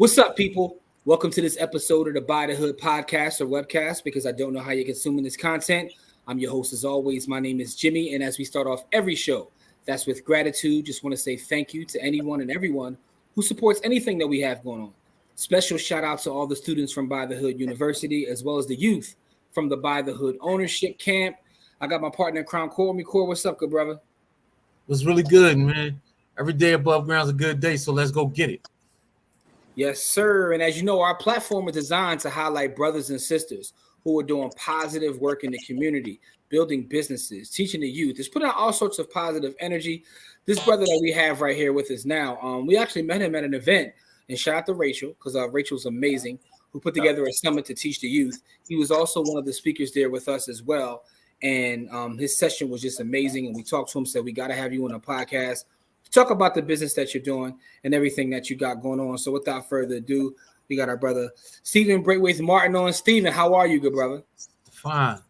What's up, people? Welcome to this episode of the By the Hood podcast or webcast because I don't know how you're consuming this content. I'm your host as always. My name is Jimmy, and as we start off every show, that's with gratitude. Just want to say thank you to anyone and everyone who supports anything that we have going on. Special shout out to all the students from By the Hood University, as well as the youth from the By the Hood ownership camp. I got my partner in Crown Core. What's up, good brother? Was really good, man. Every day above ground is a good day, so let's go get it. Yes, sir. And as you know, our platform is designed to highlight brothers and sisters who are doing positive work in the community, building businesses, teaching the youth. It's putting out all sorts of positive energy. This brother that we have right here with us now, we actually met him at an event. And shout out to Rachel, because Rachel's amazing, who put together a summit to teach the youth. He was also one of the speakers there with us as well. And his session was just amazing. And we talked to him, said, we got to have you on a podcast. Talk about the business that you're doing and everything that you got going on. So without further ado, we got our brother Stephon Braitwaithe-Martin on. Stephon, how are you, good brother? Stephon.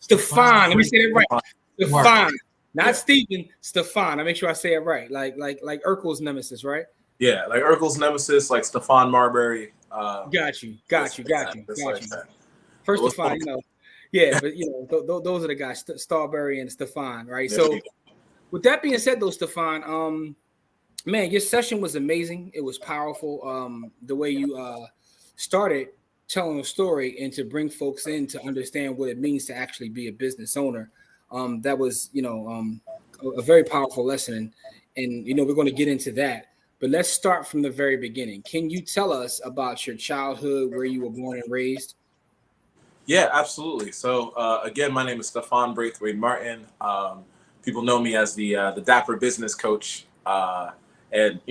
Let me say it right. Stephon. Not Stephon, Stephon. I make sure I say it right. Like Urkel's nemesis, right? Yeah, like Urkel's nemesis, like Stephon Marbury. Got you. First Stephon, yeah, but those are the guys, Starberry and Stephon, right? So with that being said, though, Stephon, man, your session was amazing. It was powerful. The way you started telling a story and to bring folks in to understand what it means to actually be a business owner. That was, a very powerful lesson. And we're going to get into that. But let's start from the very beginning. Can you tell us about your childhood, where you were born and raised? Yeah, absolutely. So, again, my name is Stephon Braitwaithe-Martin. People know me as the Dapper Business Coach, and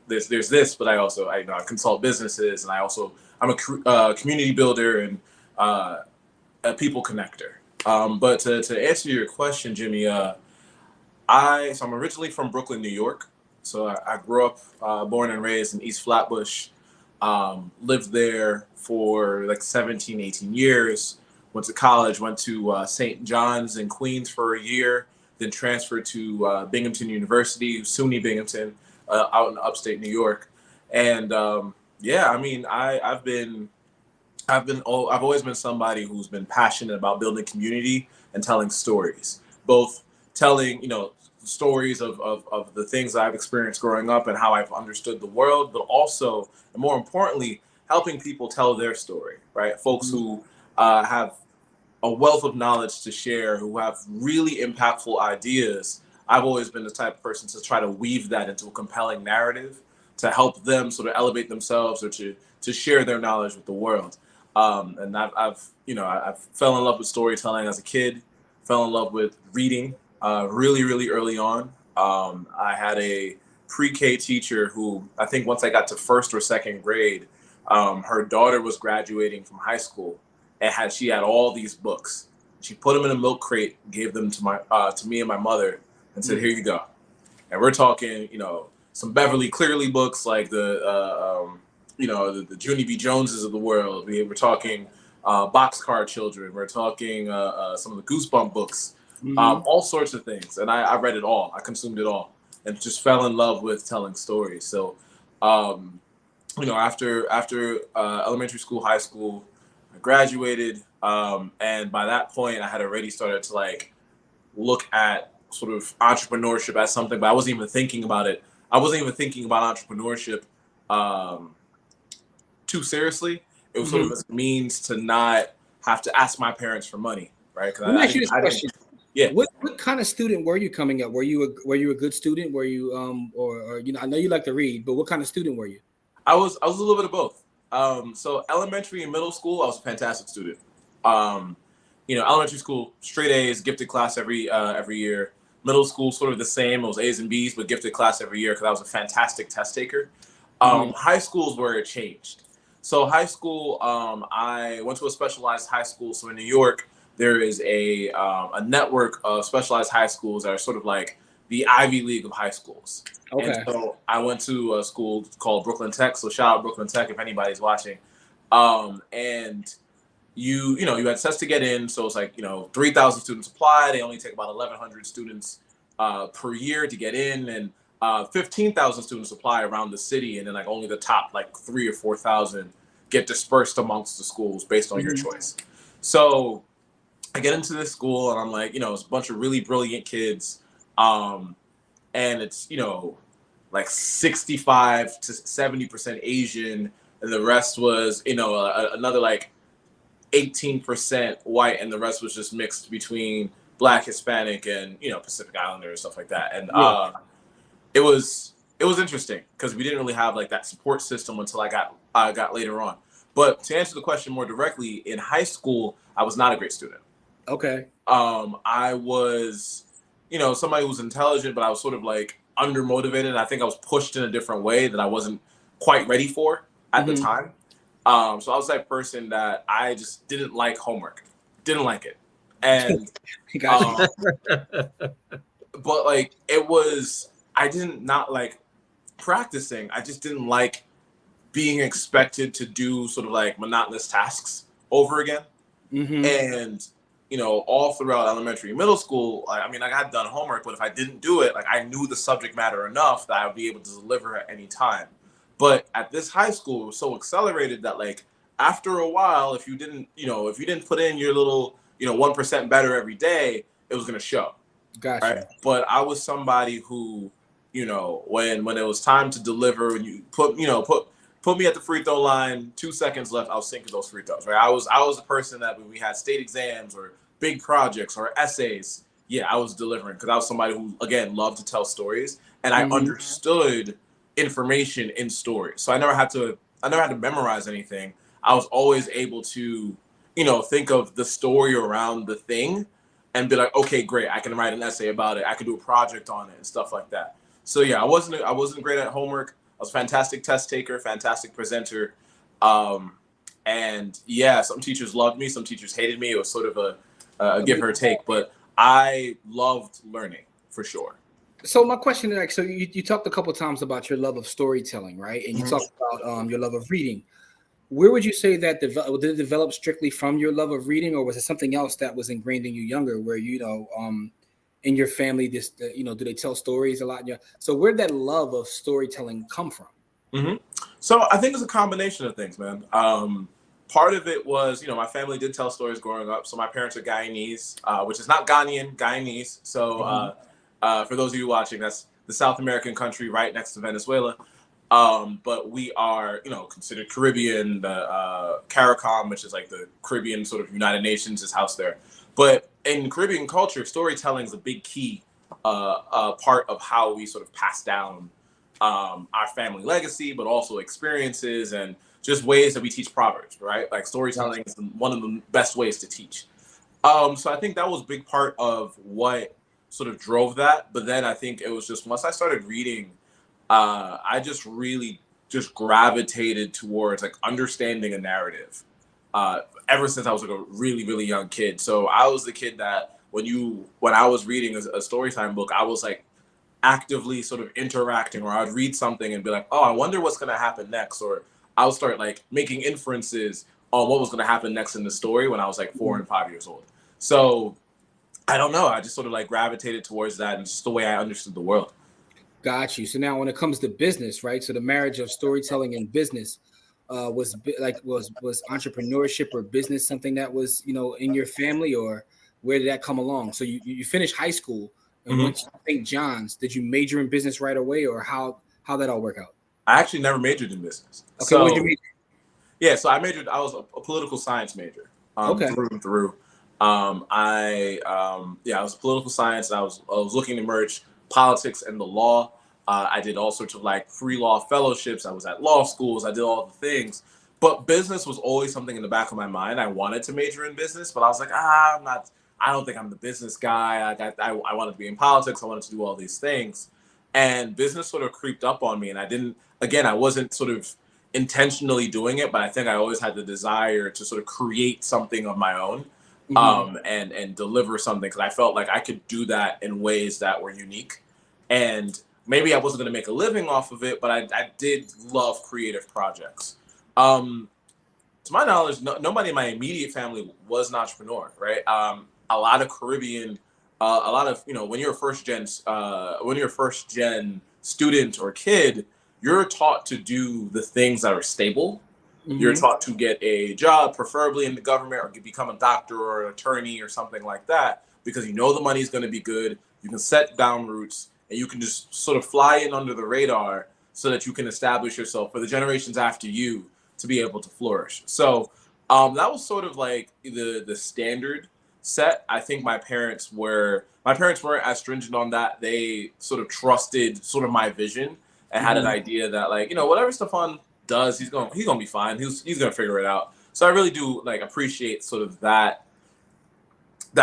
there's this, but I consult businesses, and I'm a community builder and a people connector. But to answer your question, Jimmy, I'm originally from Brooklyn, New York. So I grew up, born and raised in East Flatbush. Lived there for like 17, 18 years. Went to college. Went to St. John's in Queens for a year. Then transferred to Binghamton University, SUNY Binghamton, out in upstate New York. And I've always been somebody who's been passionate about building community and telling stories, both telling stories of the things I've experienced growing up and how I've understood the world, but also, and more importantly, helping people tell their story. Right, folks who have a wealth of knowledge to share, who have really impactful ideas. I've always been the type of person to try to weave that into a compelling narrative to help them sort of elevate themselves or to share their knowledge with the world. And I've fell in love with storytelling as a kid, fell in love with reading really, really early on. I had a pre-K teacher who I think once I got to first or second grade, her daughter was graduating from high school. And she had all these books. She put them in a milk crate, gave them to me and my mother, and said, "Here you go." And we're talking, some Beverly Clearly books like the Junie B. Joneses of the world. We're talking Boxcar Children. We're talking some of the Goosebump books, all sorts of things. And I read it all. I consumed it all, and just fell in love with telling stories. So, after elementary school, high school, I graduated, and by that point, I had already started to look at sort of entrepreneurship as something, but I wasn't even thinking about it. I wasn't even thinking about entrepreneurship too seriously. It was sort of a means to not have to ask my parents for money, right? Let me ask you this question. Yeah. What kind of student were you coming up? Were you a good student? Were you or I know you like to read, but what kind of student were you? I was a little bit of both. So elementary and middle school, I was a fantastic student. Elementary school, straight A's, gifted class every year. Middle school, sort of the same. It was A's and B's, but gifted class every year because I was a fantastic test taker. High school is where it changed. So high school, I went to a specialized high school. So in New York, there is a network of specialized high schools that are sort of like the Ivy League of high schools. Okay. And so I went to a school called Brooklyn Tech. So shout out Brooklyn Tech if anybody's watching. And you had tests to get in. So it's 3,000 students apply. They only take about 1,100 students per year to get in. And 15,000 students apply around the city, and then like only the top like 3,000 or 4,000 get dispersed amongst the schools based on your choice. So I get into this school, and I'm like, it's a bunch of really brilliant kids, and it's like 65 to 70% Asian, and the rest was another like 18% white, and the rest was just mixed between Black, Hispanic, and Pacific Islander and stuff like that. And it was interesting because we didn't really have like that support system until I got later on. But to answer the question more directly, in high school, I was not a great student. Okay. I was, somebody who was intelligent, but I was sort of like undermotivated. I think I was pushed in a different way that I wasn't quite ready for at the time. So I was that person that I just didn't like homework, didn't like it. And, but like, I didn't not like practicing. I just didn't like being expected to do sort of like monotonous tasks over again. And, all throughout elementary and middle school, I had done homework, but if I didn't do it, like I knew the subject matter enough that I would be able to deliver at any time. But at this high school, it was so accelerated that like after a while, if you didn't put in your little, 1% better every day, it was going to show. Gotcha. Right? But I was somebody who, when it was time to deliver and you put me at the free throw line, 2 seconds left, I was sinking those free throws, right? I was the person that when we had state exams or big projects or essays, I was delivering because I was somebody who, again, loved to tell stories, and I understood information in stories. So I never had to memorize anything. I was always able to, think of the story around the thing and be like, okay, great, I can write an essay about it. I can do a project on it and stuff like that. So I wasn't great at homework. I was a fantastic test taker, fantastic presenter. And some teachers loved me, some teachers hated me. It was sort of a give or take, but I loved learning for sure. So my question is, like, so you talked a couple of times about your love of storytelling, right? And you talked about your love of reading. Where would you say that did it develop strictly from your love of reading, or was it something else that was ingrained in you younger, where in your family, do they tell stories a lot? So where did that love of storytelling come from? So I think it's a combination of things, man. Part of it was, my family did tell stories growing up. So my parents are Guyanese, which is not Ghanaian, Guyanese. So for those of you watching, that's the South American country right next to Venezuela. But we are, considered Caribbean. The CARICOM, which is like the Caribbean sort of United Nations, is housed there. But in Caribbean culture, storytelling is a big key part of how we sort of pass down our family legacy, but also experiences and just ways that we teach proverbs, right? Like storytelling is one of the best ways to teach. So I think that was a big part of what sort of drove that. But then I think it was just once I started reading, I just really just gravitated towards like understanding a narrative ever since I was like a really, really young kid. So I was the kid that when I was reading a storytime book, I was like actively sort of interacting, or I'd read something and be like, oh, I wonder what's going to happen next. Or I would start like making inferences on what was going to happen next in the story when I was like 4 and 5 years old. So I don't know. I just sort of like gravitated towards that, and just the way I understood the world. Got you. So now when it comes to business, right? So the marriage of storytelling and business was entrepreneurship or business something that was, in your family, or where did that come along? So you finished high school and went to St. John's. Did you major in business right away, or how that all work out? I actually never majored in business. Okay, what did you major? Yeah, so I was a political science major through and through. I was political science, and I was looking to merge politics and the law. I did all sorts of like free law fellowships. I was at law schools. I did all the things, but business was always something in the back of my mind. I wanted to major in business, but I was like, I don't think I'm the business guy. I wanted to be in politics. I wanted to do all these things, and business sort of creeped up on me. And I wasn't sort of intentionally doing it, but I think I always had the desire to sort of create something of my own. And deliver something, because I felt like I could do that in ways that were unique. And maybe I wasn't going to make a living off of it, but I did love creative projects. To my knowledge, nobody in my immediate family was an entrepreneur, right? A lot of Caribbean a lot of, when you're a first gen student or kid, you're taught to do the things that are stable. You're taught to get a job, preferably in the government, or become a doctor or an attorney or something like that, because the money is going to be good. You can set down roots, and you can just sort of fly in under the radar so that you can establish yourself for the generations after you to be able to flourish. So that was sort of like the standard set. I think my parents weren't as stringent on that. They sort of trusted sort of my vision and had an idea that, like, whatever Stephon does, he's gonna be fine. He's gonna figure it out. So I really do like appreciate sort of that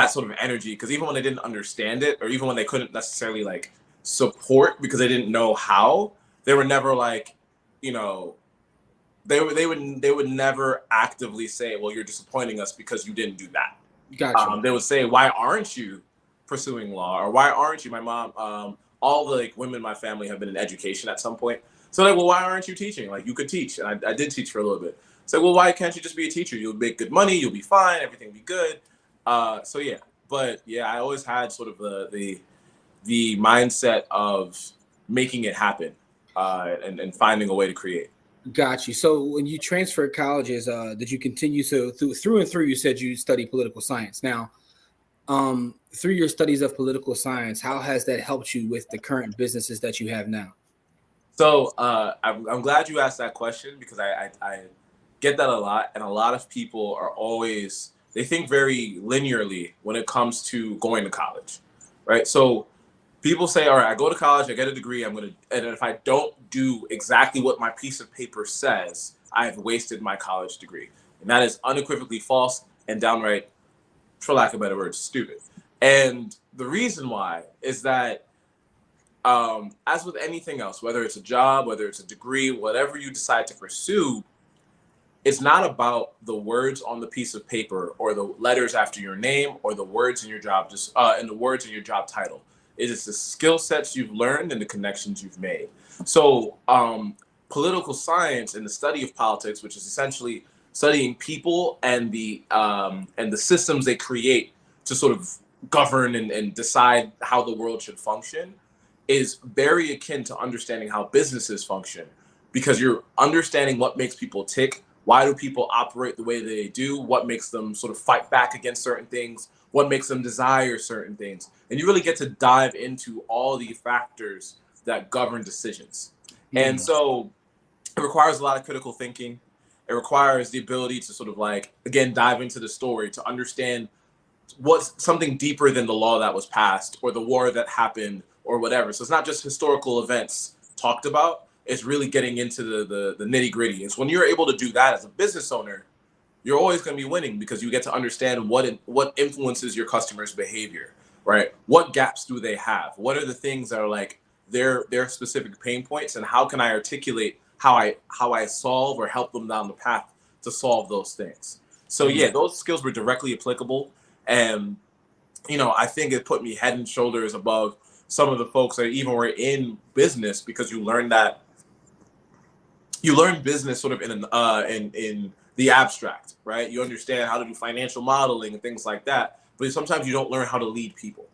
sort of energy, because even when they didn't understand it, or even when they couldn't necessarily like support because they didn't know how, they were never like, they would never actively say, well, you're disappointing us because you didn't do that. Gotcha. They would say, why aren't you pursuing law, or why aren't you? My mom, all the like women in my family have been in education at some point. So like, well, why aren't you teaching? Like, you could teach. And I did teach for a little bit. So, well, why can't you just be a teacher? You'll make good money. You'll be fine. Everything will be good. So yeah, but yeah, I always had sort of the mindset of making it happen, and finding a way to create. Got you. So when you transferred colleges, did you continue? So through and through, you said you studied political science. Now, through your studies of political science, how has that helped you with the current businesses that you have now? So I'm glad you asked that question, because I get that a lot, and a lot of people they think very linearly when it comes to going to college, right? So people say, all right, I go to college, I get a degree, and if I don't do exactly what my piece of paper says, I've wasted my college degree. And that is unequivocally false and downright, for lack of a better word, stupid. And the reason why is that, as with anything else, whether it's a job, whether it's a degree, whatever you decide to pursue, it's not about the words on the piece of paper, or the letters after your name, or the words in your job, and the words in your job title. It is the skill sets you've learned and the connections you've made. So political science and the study of politics, which is essentially studying people and the systems they create to sort of govern and decide how the world should function, is very akin to understanding how businesses function, because you're understanding what makes people tick. Why do people operate the way that they do? What makes them sort of fight back against certain things? What makes them desire certain things? And you really get to dive into all the factors that govern decisions. And so it requires a lot of critical thinking. It requires the ability to sort of like, again, dive into the story to understand what's something deeper than the law that was passed, or the war that happened, or whatever. So it's not just historical events talked about. It's really getting into the nitty gritty. It's when you're able to do that as a business owner, you're always going to be winning, because you get to understand what influences your customers' behavior, right? What gaps do they have? What are the things that are like their specific pain points, and how can I articulate how I solve or help them down the path to solve those things? So yeah, those skills were directly applicable, and I think it put me head and shoulders above some of the folks that even were in business, because you learn business sort of in the abstract, right? You understand how to do financial modeling and things like that, but sometimes you don't learn how to lead people,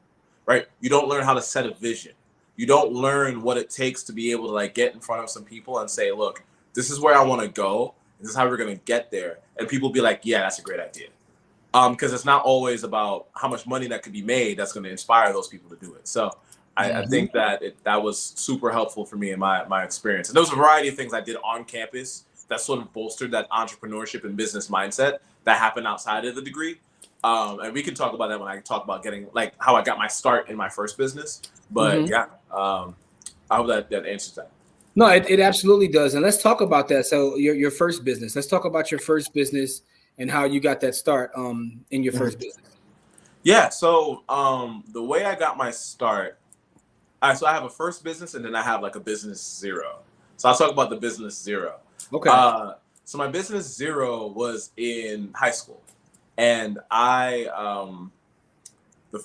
right? You don't learn how to set a vision. You don't learn what it takes to be able to like get in front of some people and say, look, this is where I want to go. This is how we're going to get there. And people be like, yeah, that's a great idea. Because it's not always about how much money that could be made that's going to inspire those people to do it. So I think that that was super helpful for me in my experience. And there was a variety of things I did on campus that sort of bolstered that entrepreneurship and business mindset that happened outside of the degree. And we can talk about that when I talk about getting like how I got my start in my first business. But yeah, I hope that answers that. No, it absolutely does. And let's talk about that. So your first business. Let's talk about your first business and how you got that start in your first business. Yeah. So the way I got my start, so I have a first business, and then I have like a business zero. So I'll talk about the business zero. Okay. So my business zero was in high school, and the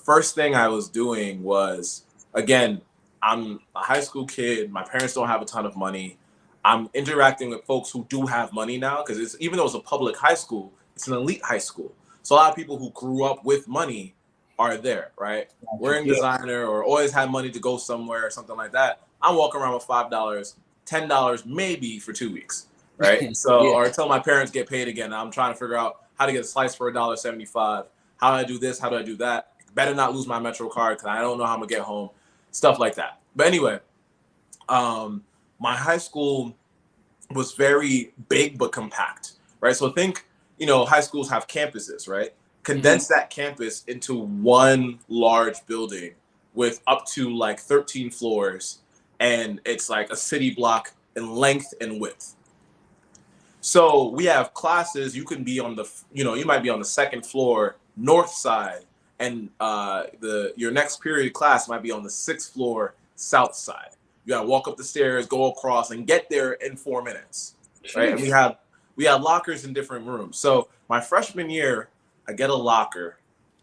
first thing I was doing was, again, I'm a high school kid. My parents don't have a ton of money. I'm interacting with folks who do have money now, because even though it's a public high school, it's an elite high school. So a lot of people who grew up with money are there, right? Wearing designer or always had money to go somewhere or something like that. I'm walking around with $5, $10 maybe for 2 weeks, right? So, or until my parents get paid again, I'm trying to figure out how to get a slice for $1.75. How do I do this? How do I do that? Better not lose my Metro card because I don't know how I'm gonna get home. Stuff like that. But anyway, my high school was very big but compact, right? So think, high schools have campuses, right? Condense that campus into one large building with up to like 13 floors, and it's like a city block in length and width. So we have classes. You can be on you might be on the second floor north side, and your next period class might be on the sixth floor south side. You gotta walk up the stairs, go across, and get there in 4 minutes, right? And we had lockers in different rooms. So my freshman year, I get a locker,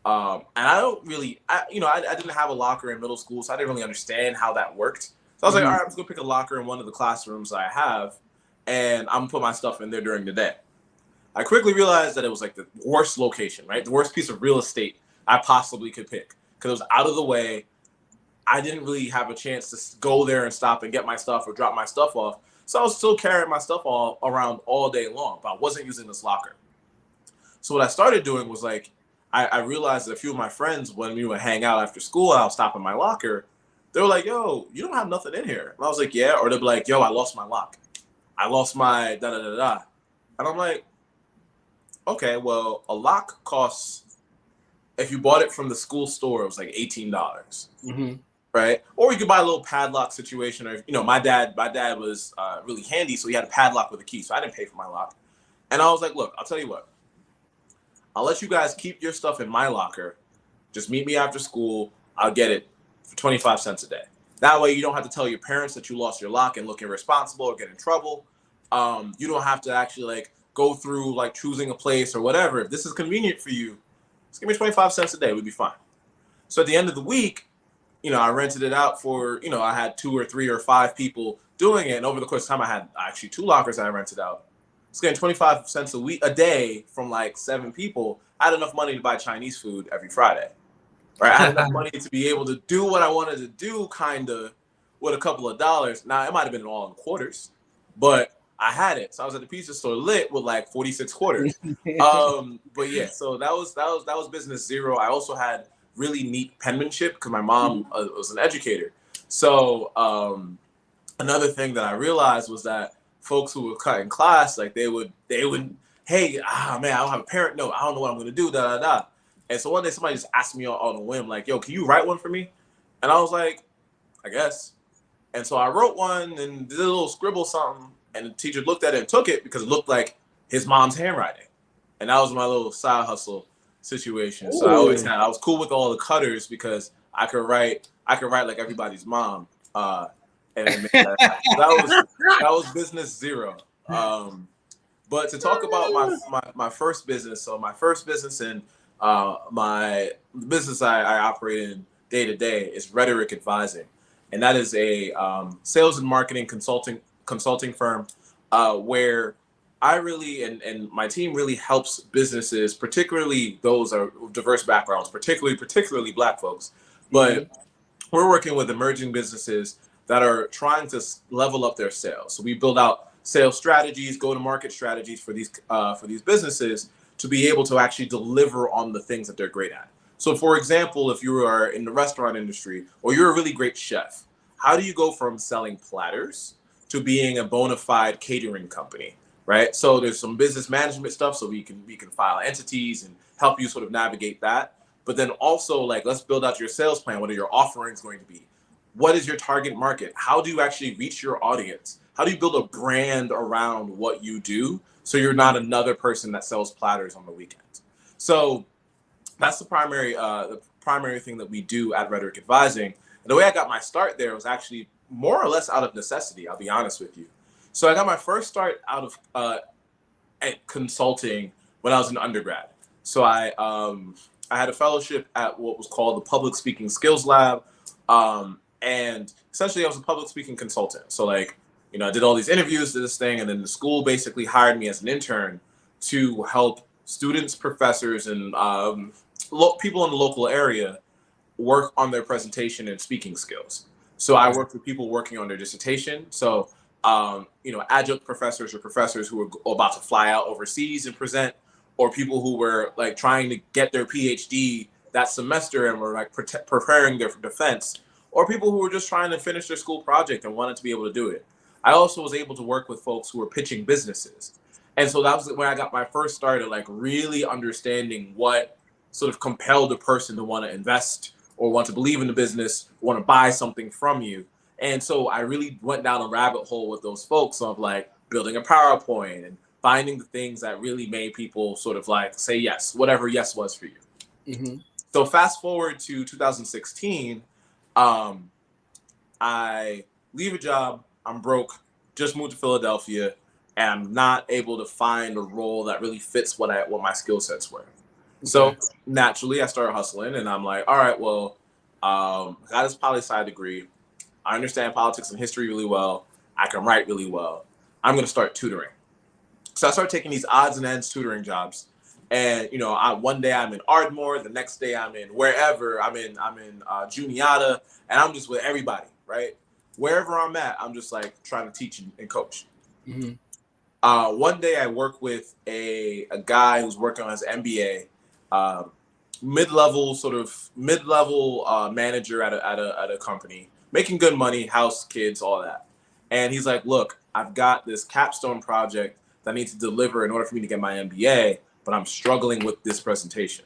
and I don't really, I didn't have a locker in middle school, so I didn't really understand how that worked. So I was like, all right, I'm just gonna pick a locker in one of the classrooms I have, and I'm gonna put my stuff in there during the day. I quickly realized that it was like the worst location, right? The worst piece of real estate I possibly could pick because it was out of the way. I didn't really have a chance to go there and stop and get my stuff or drop my stuff off. So I was still carrying my stuff all around all day long, but I wasn't using this locker. So what I started doing was like, I realized that a few of my friends, when we would hang out after school, I'll stop in my locker. They were like, yo, you don't have nothing in here. And I was like, yeah. Or they'd be like, yo, I lost my lock. I lost my da-da-da-da. And I'm like, okay, well, a lock costs, if you bought it from the school store, it was like $18. Right? Or you could buy a little padlock situation. Or, my dad was really handy, so he had a padlock with a key, so I didn't pay for my lock. And I was like, look, I'll tell you what. I'll let you guys keep your stuff in my locker. Just meet me after school. I'll get it for 25 cents a day. That way you don't have to tell your parents that you lost your lock and look irresponsible or get in trouble. You don't have to actually like go through like choosing a place or whatever. If this is convenient for you, just give me 25 cents a day. We'd be fine. So at the end of the week, I rented it out for, I had 2 or 3 or 5 people doing it. And over the course of time, I had actually 2 lockers that I rented out. I was getting 25 cents a day from like 7 people. I had enough money to buy Chinese food every Friday, right? I had enough money to be able to do what I wanted to do kind of with a couple of dollars. Now, it might have been all in quarters, but I had it. So I was at the pizza store lit with like 46 quarters. But yeah, so that was business zero. I also had really neat penmanship because my mom was an educator. So another thing that I realized was that folks who were cut in class, like they would, hey, man, I don't have a parent note. I don't know what I'm gonna do, da da da. And so one day somebody just asked me on a whim, like, yo, can you write one for me? And I was like, I guess. And so I wrote one and did a little scribble something, and the teacher looked at it and took it because it looked like his mom's handwriting. And that was my little side hustle situation. So I was cool with all the cutters because I could write like everybody's mom. And that was business zero. But to talk about my first business, so my first business and my business I operate in day to day is Rhetoric Advising, and that is a sales and marketing consulting firm where I really and my team really helps businesses, particularly those are diverse backgrounds, particularly Black folks, but we're working with emerging businesses that are trying to level up their sales. So we build out sales strategies, go-to-market strategies for these businesses to be able to actually deliver on the things that they're great at. So for example, if you are in the restaurant industry or you're a really great chef, how do you go from selling platters to being a bona fide catering company, right? So there's some business management stuff, so we can file entities and help you sort of navigate that. But then also, like, let's build out your sales plan. What are your offerings going to be? What is your target market? How do you actually reach your audience? How do you build a brand around what you do so you're not another person that sells platters on the weekends? So that's the primary thing that we do at Rhetoric Advising. And the way I got my start there was actually more or less out of necessity, I'll be honest with you. So I got my first start out of at consulting when I was an undergrad. So I had a fellowship at what was called the Public Speaking Skills Lab. And essentially I was a public speaking consultant. So like, I did all these interviews to this thing, and then the school basically hired me as an intern to help students, professors, and people in the local area work on their presentation and speaking skills. So I worked with people working on their dissertation. So, adjunct professors or professors who were about to fly out overseas and present, or people who were like trying to get their PhD that semester and were like preparing their defense, or people who were just trying to finish their school project and wanted to be able to do it. I also was able to work with folks who were pitching businesses. And so that was when I got my first start at like really understanding what sort of compelled a person to want to invest or want to believe in the business, want to buy something from you. And so I really went down a rabbit hole with those folks of like building a PowerPoint and finding the things that really made people sort of like say yes, whatever yes was for you. Mm-hmm. So fast forward to 2016, I leave a job, I'm broke, just moved to Philadelphia, and I'm not able to find a role that really fits what my skill sets were. Okay. So naturally, I started hustling, and I'm like, all right, well, I got this poli-sci degree. I understand politics and history really well. I can write really well. I'm going to start tutoring. So I started taking these odds and ends tutoring jobs. And, one day I'm in Ardmore, the next day I'm in wherever, I'm in Juniata, and I'm just with everybody, right? Wherever I'm at, I'm just like trying to teach and coach. Mm-hmm. One day I work with a guy who's working on his MBA, mid-level manager at a company, making good money, house, kids, all that. And he's like, look, I've got this capstone project that I need to deliver in order for me to get my MBA, but I'm struggling with this presentation.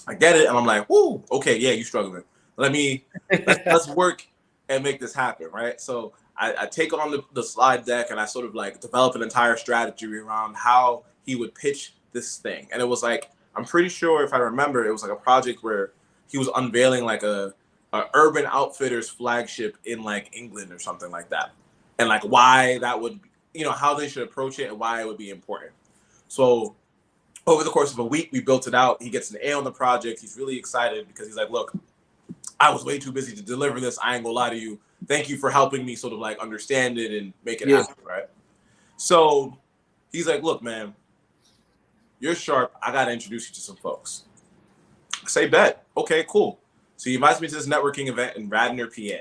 I get it, and I'm like, whoo, okay, yeah, you're struggling. Let's work and make this happen, right? So I take on the slide deck, and I sort of like develop an entire strategy around how he would pitch this thing. And it was like, I'm pretty sure if I remember, it was like a project where he was unveiling like a Urban Outfitters flagship in like England or something like that. And like why that would, how they should approach it and why it would be important. So over the course of a week, we built it out. He gets an A on the project. He's really excited because he's like, look, I was way too busy to deliver this. I ain't gonna lie to you. Thank you for helping me sort of like understand it and make it happen, right? So he's like, look, man, you're sharp. I got to introduce you to some folks. I say, bet. Okay, cool. So he invites me to this networking event in Radnor, PA.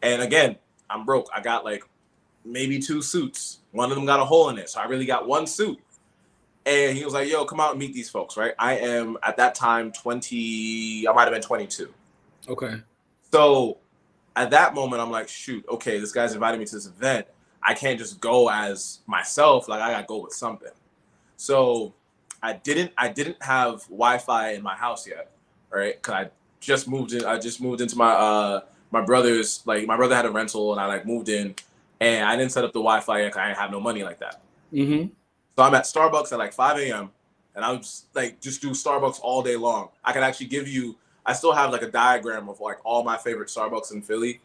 And again, I'm broke. I got like maybe 2 suits. One of them got a hole in it. So I really got 1 suit. And he was like, yo, come out and meet these folks, right? I am at that time I might have been 22. Okay. So at that moment, I'm like, shoot, okay, this guy's inviting me to this event. I can't just go as myself. Like I got to go with something. So I didn't have Wi-Fi in my house yet, right? Because I just moved into my my brother's, like my brother had a rental and I like moved in and I didn't set up the Wi-Fi yet because I didn't have no money like that. Mm-hmm. So I'm at Starbucks at like 5 a.m. and I would just do Starbucks all day long. I could actually give you, I still have like a diagram of like all my favorite Starbucks in Philly,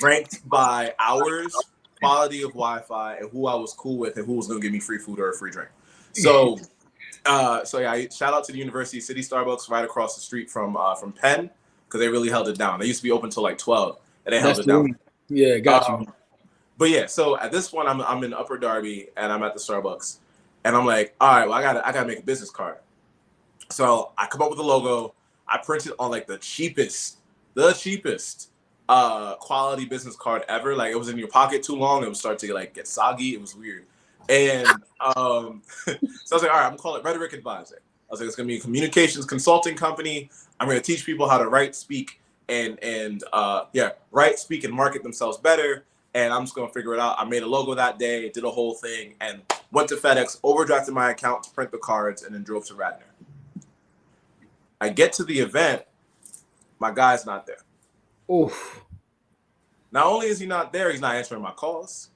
ranked by hours, quality of Wi-Fi, and who I was cool with and who was gonna give me free food or a free drink. So yeah, shout out to the University City Starbucks right across the street from Penn because they really held it down. They used to be open till like 12 and they held it down. Yeah, got you. But yeah, so at this point, I'm in Upper Darby and I'm at the Starbucks, and I'm like, all right, well, I gotta make a business card. So I come up with a logo. I print it on like the cheapest quality business card ever. Like it was in your pocket too long. It would start to like get soggy. It was weird. And so I was like, all right, I'm gonna call it Rhetoric Advisor. I was like, it's gonna be a communications consulting company. I'm gonna teach people how to write, speak, and write, speak, and market themselves better. And I'm just gonna figure it out. I made a logo that day, did a whole thing, and went to FedEx, overdrafted my account to print the cards, and then drove to Radnor. I get to the event, my guy's not there. Oof. Not only is he not there, he's not answering my calls.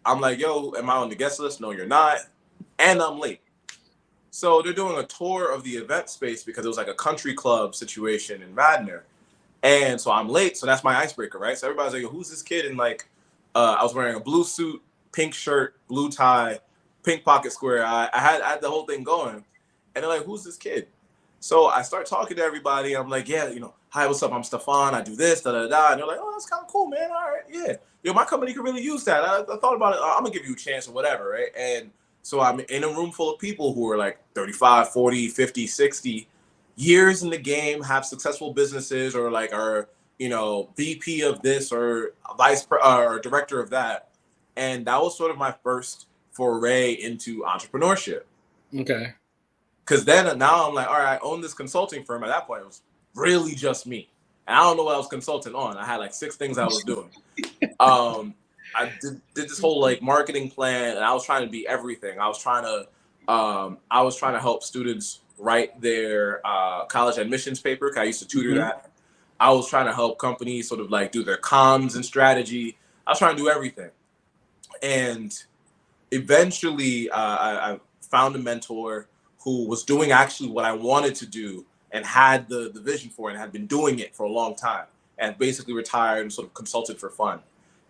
I'm like, yo, am I on the guest list? No, you're not. And I'm late. So they're doing a tour of the event space because it was like a country club situation in Radnor. And so I'm late. So that's my icebreaker, right? So everybody's like, who's this kid? And like, I was wearing a blue suit, pink shirt, blue tie, pink pocket square. I had the whole thing going. And they're like, who's this kid? So I start talking to everybody. I'm like, yeah, hi, what's up? I'm Stephon. I do this, da-da-da. And they're like, oh, that's kind of cool, man. All right, yeah. My company could really use that. I thought about it. I'm going to give you a chance or whatever, right? And So I'm in a room full of people who are like 35, 40, 50, 60 years in the game, have successful businesses, or like are, you know, VP of this or or director of that. And that was sort of my first foray into entrepreneurship. Okay. Because then now I'm like, all right, I own this consulting firm. At that point, it was really just me. And I don't know what I was consulting on. I had like 6 things I was doing. I did this whole like marketing plan, and I was trying to be everything. I was trying to help students write their college admissions paper, because I used to tutor that. I was trying to help companies sort of like do their comms and strategy. I was trying to do everything. And eventually I found a mentor who was doing actually what I wanted to do and had the vision for it and had been doing it for a long time, and basically retired and sort of consulted for fun.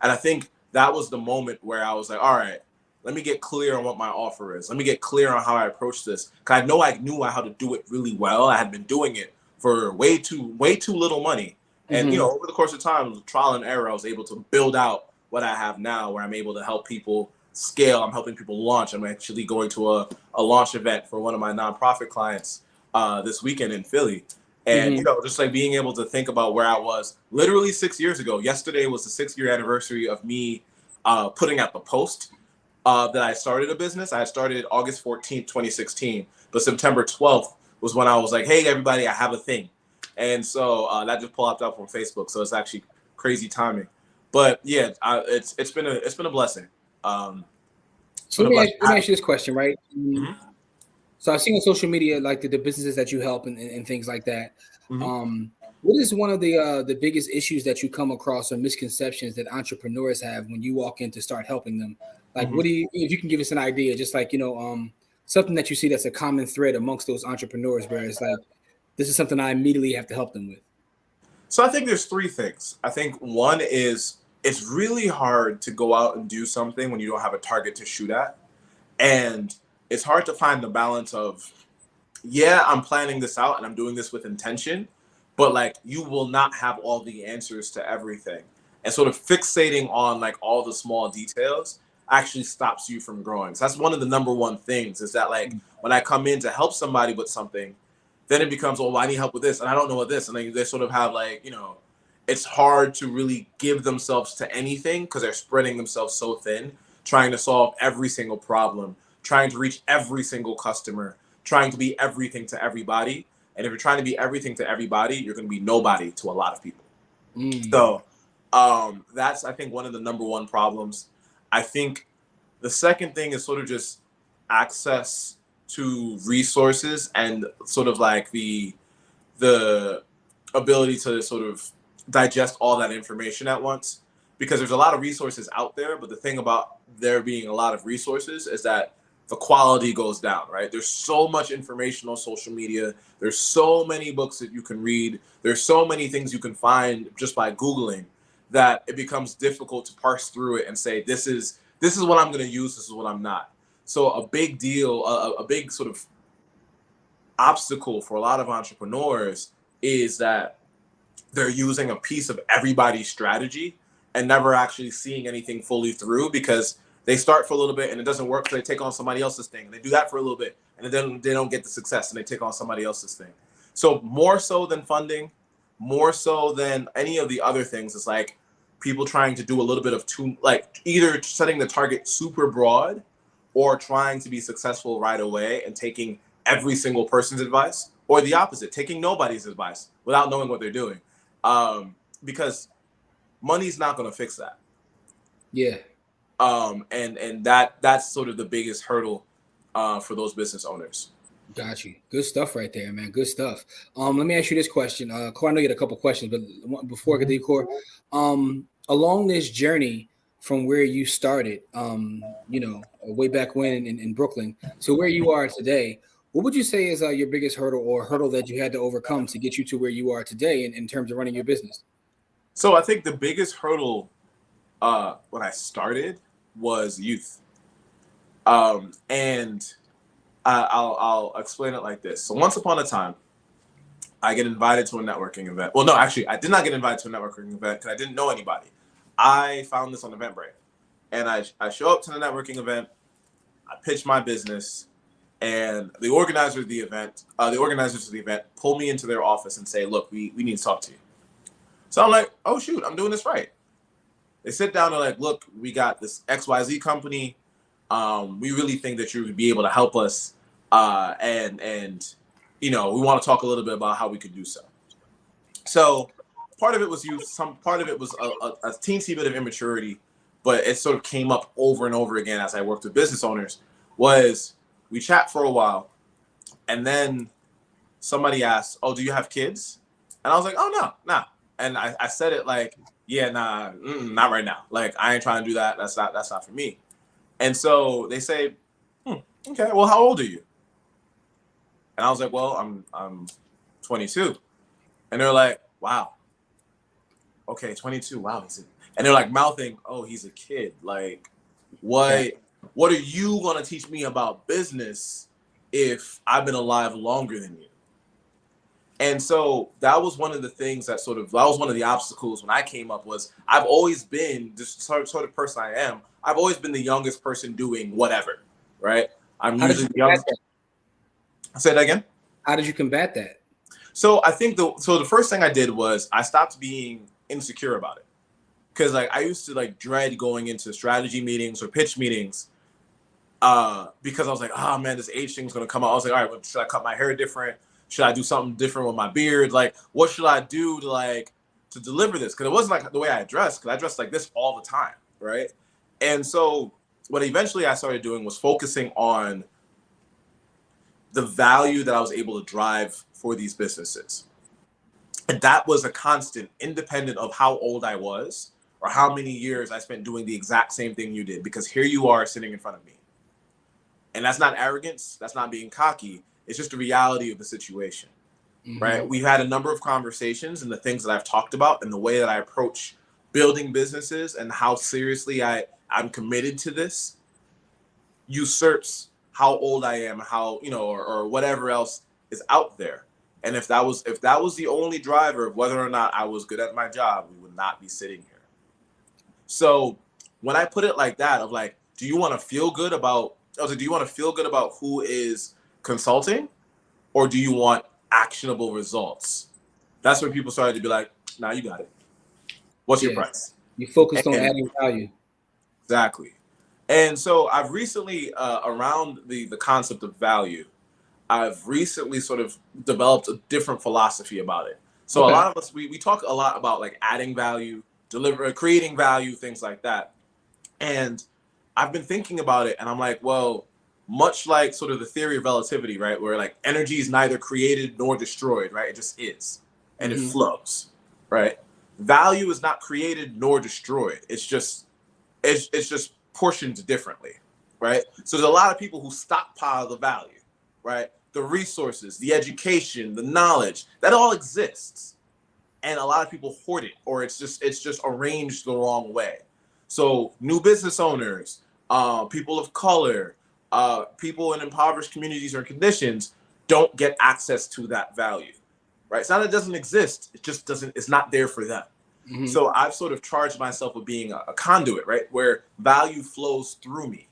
And I think that was the moment where I was like, all right, let me get clear on what my offer is. Let me get clear on how I approach this. Because I know I knew how to do it really well. I had been doing it for way too little money. And, you know, over the course of time, trial and error, I was able to build out what I have now, where I'm able to help people scale. I'm helping people launch. I'm actually going to a launch event for one of my nonprofit clients this weekend in Philly. And, you know, just like being able to think about where I was literally 6 years ago. Yesterday was the 6-year anniversary of me putting out the post that I started a business. I started August 14th, 2016. But September 12th was when I was like, hey, everybody, I have a thing. And so that just popped up on Facebook. So it's actually crazy timing. But yeah, it's been a blessing. So let me ask you this question, right? So I've seen on social media like the businesses that you help and things like that. What is one of the biggest issues that you come across or misconceptions that entrepreneurs have when you walk in to start helping them? Like, what do you, if you can give us an idea, just like, you know, something that you see that's a common thread amongst those entrepreneurs, where it's like, this is something I immediately have to help them with. So I think there's 3 things. I think one is it's really hard to go out and do something when you don't have a target to shoot at. And it's hard to find the balance of, yeah, I'm planning this out and I'm doing this with intention, but like you will not have all the answers to everything. And sort of fixating on like all the small details actually stops you from growing. So that's one of the number one things, is that like when I come in to help somebody with something, then it becomes, oh, well, I need help with this and I don't know what this. And they sort of have like, you know, it's hard to really give themselves to anything because they're spreading themselves so thin, trying to solve every single problem, trying to reach every single customer, trying to be everything to everybody. And if you're trying to be everything to everybody, you're going to be nobody to a lot of people. So that's, I think, one of the number one problems. I think the second thing is sort of just access to resources and sort of like the ability to sort of digest all that information at once, because there's a lot of resources out there. But the thing about there being a lot of resources is that the quality goes down, right? There's so much information on social media. There's so many books that you can read. There's so many things you can find just by Googling, that it becomes difficult to parse through it and say, this is what I'm going to use. This is what I'm not. So a big deal, a big sort of obstacle for a lot of entrepreneurs is that they're using a piece of everybody's strategy and never actually seeing anything fully through, because they start for a little bit and it doesn't work, so they take on somebody else's thing. They do that for a little bit and then they don't get the success and they take on somebody else's thing. So more so than funding, more so than any of the other things, it's like people trying to do a little bit of like either setting the target super broad or trying to be successful right away and taking every single person's advice, or the opposite, taking nobody's advice without knowing what they're doing. Because money's not going to fix that. Yeah. And that's sort of the biggest hurdle for those business owners. Got you. Good stuff right there, man. Good stuff. Let me ask you this question. Core, I know you had a couple questions, but before I get to you, Core, along this journey from where you started, you know, way back when in Brooklyn to where you are today, what would you say is your biggest hurdle that you had to overcome to get you to where you are today in terms of running your business? So I think the biggest hurdle when I started was youth. And I'll explain it like this. So once upon a time, I get invited to a networking event. Well, no, actually, I did not get invited to a networking event because I didn't know anybody. I found this on Eventbrite. And I show up to the networking event, I pitched my business, and the organizers of the event pull me into their office and say, "Look, we need to talk to you." So I'm like, "Oh shoot, I'm doing this right." They sit down and like, "Look, we got this XYZ company. We really think that you would be able to help us, and we want to talk a little bit about how we could do so." So part of it was youth, some part of it was a teensy bit of immaturity, but it sort of came up over and over again as I worked with business owners. Was we chat for a while, and then somebody asked, "Oh, do you have kids?" And I was like, "Oh no, nah." And I said it like, "Yeah, nah, not right now. Like I ain't trying to do that. That's not for me." And so they say, "Okay, well, how old are you?" And I was like, "Well, I'm 22." And they're like, "Wow, okay, 22. Wow, and they're like mouthing, "Oh, he's a kid. Like, what are you gonna teach me about business if I've been alive longer than you?" And so that was one of the things that was one of the obstacles when I came up. Was I've always been this sort of person I am. I've always been the youngest person doing whatever, right? I'm usually the youngest. Say that again. How did you combat that? So I think the first thing I did was I stopped being insecure about it, because like I used to like dread going into strategy meetings or pitch meetings, because I was like, "Oh man, this age thing's gonna come out." I was like, "All right, well, should I cut my hair different? Should I do something different with my beard? Like, what should I do to deliver this?" Because it wasn't like the way I dressed, because I dressed like this all the time, right? And so what eventually I started doing was focusing on the value that I was able to drive for these businesses. And that was a constant, independent of how old I was or how many years I spent doing the exact same thing you did, because here you are sitting in front of me. And that's not arrogance. That's not being cocky. It's just the reality of the situation, right? We've had a number of conversations, and the things that I've talked about and the way that I approach building businesses and how seriously I'm committed to this usurps how old I am, how, or whatever else is out there. And if that was the only driver of whether or not I was good at my job, we would not be sitting here. So when I put it like that, of like, do you want to feel good about who is consulting, or do you want actionable results? That's when people started to be like, "Nah, you got it. What's your price?" You focused on adding value. Exactly. And so I've recently, around the concept of value, I've recently sort of developed a different philosophy about it. So a lot of us, we talk a lot about like adding value, creating value, things like that. And I've been thinking about it, and I'm like, well, much like sort of the theory of relativity, right? Where like energy is neither created nor destroyed, right? It just is, and it flows, right? Value is not created nor destroyed. It's just portioned differently, right? So there's a lot of people who stockpile the value, right? The resources, the education, the knowledge, that all exists. And a lot of people hoard it, or it's just arranged the wrong way. So new business owners, people of color, people in impoverished communities or conditions don't get access to that value, right? It's not that it doesn't exist. It's not there for them. So I've sort of charged myself with being a conduit, right? Where value flows through me.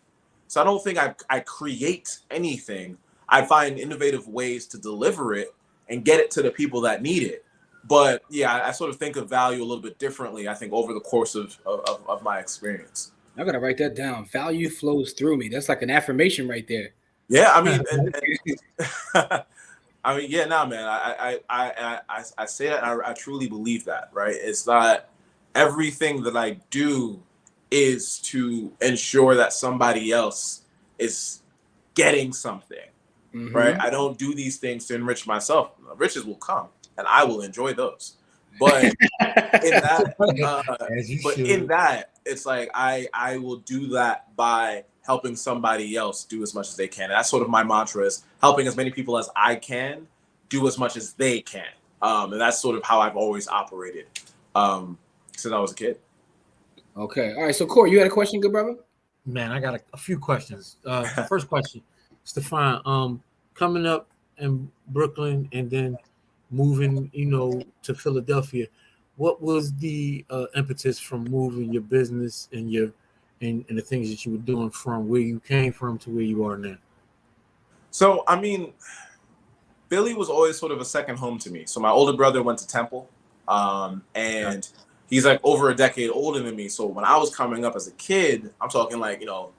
So I don't think I create anything. I find innovative ways to deliver it and get it to the people that need it. But yeah, I sort of think of value a little bit differently, I think, over the course of my experience. I gotta write that down. Value flows through me. That's like an affirmation right there. Yeah, I mean, yeah, no, man. I say that, and I truly believe that, right? It's not everything that I do is to ensure that somebody else is getting something, right? I don't do these things to enrich myself. Riches will come, and I will enjoy those. But in that, it's like I will do that by helping somebody else do as much as they can. And that's sort of my mantra, is helping as many people as I can do as much as they can. And that's sort of how I've always operated since I was a kid. Okay. All right. So Corey, you had a question, good brother? Man, I got a few questions. First question, Stephon, coming up in Brooklyn and then moving, to Philadelphia, what was the impetus from moving your business and your and the things that you were doing from where you came from to where you are now? So, I mean, Philly was always sort of a second home to me. So my older brother went to Temple, and he's like over a decade older than me. So when I was coming up as a kid, I'm talking like, you know,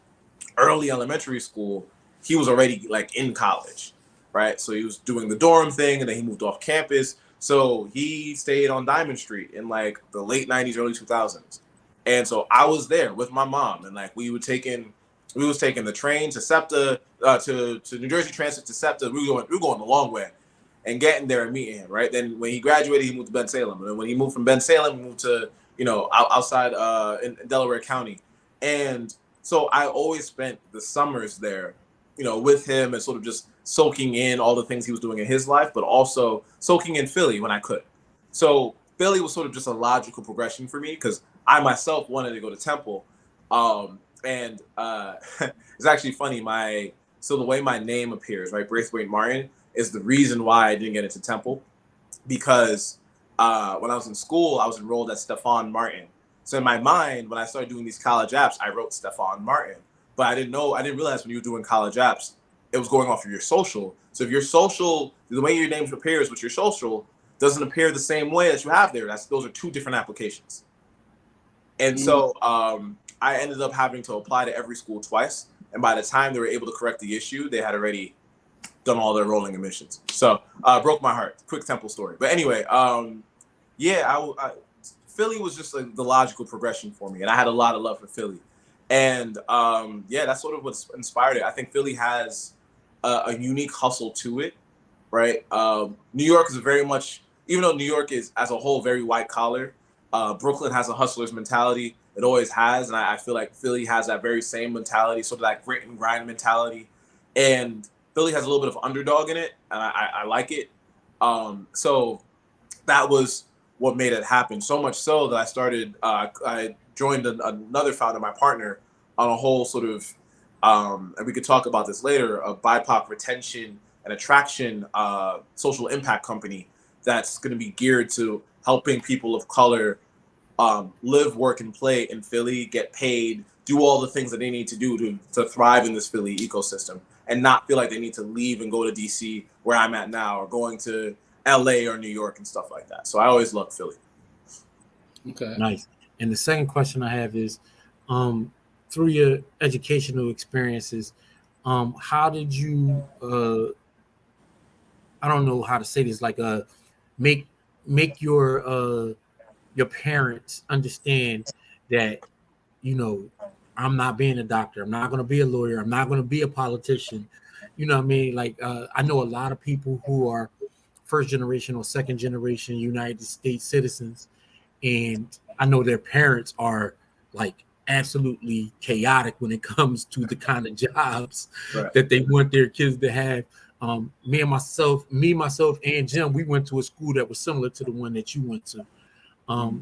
early elementary school, he was already like in college, right? So he was doing the dorm thing, and then he moved off campus. So he stayed on Diamond Street in like the late 90s, early 2000s. And so I was there with my mom, and like we was taking the train to SEPTA, to New Jersey Transit to SEPTA. We were going the long way and getting there and meeting him, right? Then when he graduated, he moved to Ben Salem. And then when he moved from Ben Salem, he moved to, you know, outside in Delaware County. And so I always spent the summers there, you know, with him and sort of just soaking in all the things he was doing in his life, but also soaking in Philly when I could. So Philly was sort of just a logical progression for me because I myself wanted to go to Temple. And it's actually funny. So the way my name appears, right, Braitwaithe-Martin, is the reason why I didn't get into Temple, because when I was in school, I was enrolled at Stephon Martin. So in my mind, when I started doing these college apps, I wrote Stephon Martin, but I didn't realize when you were doing college apps, it was going off of your social. So if your social, the way your name appears with your social doesn't appear the same way that you have there, those are two different applications. And so I ended up having to apply to every school twice. And by the time they were able to correct the issue, they had already done all their rolling admissions. So broke my heart. Quick Temple story. But anyway, Philly was just like the logical progression for me. And I had a lot of love for Philly. And that's sort of what inspired it. I think Philly has a unique hustle to it, right? New York is very much, even though New York is as a whole very white collar, Brooklyn has a hustler's mentality. It always has. And I feel like Philly has that very same mentality, sort of that grit and grind mentality. And Philly has a little bit of underdog in it, and I like it. So that was what made it happen. So much so that I joined another founder, my partner, on a whole sort of, and we could talk about this later, a BIPOC retention and attraction social impact company that's going to be geared to helping people of color live, work, and play in Philly, get paid, do all the things that they need to do to thrive in this Philly ecosystem, and not feel like they need to leave and go to DC where I'm at now, or going to LA or New York and stuff like that. So I always loved Philly. Okay. Nice. And the second question I have is, through your educational experiences, how did you, I don't know how to say this, like make your parents understand that, you know, I'm not being a doctor, I'm not going to be a lawyer, I'm not going to be a politician. You know what I mean? Like, I know a lot of people who are first generation or second generation United States citizens, and I know their parents are like absolutely chaotic when it comes to the kind of jobs that they want their kids to have. Me, myself, and Jim, we went to a school that was similar to the one that you went to.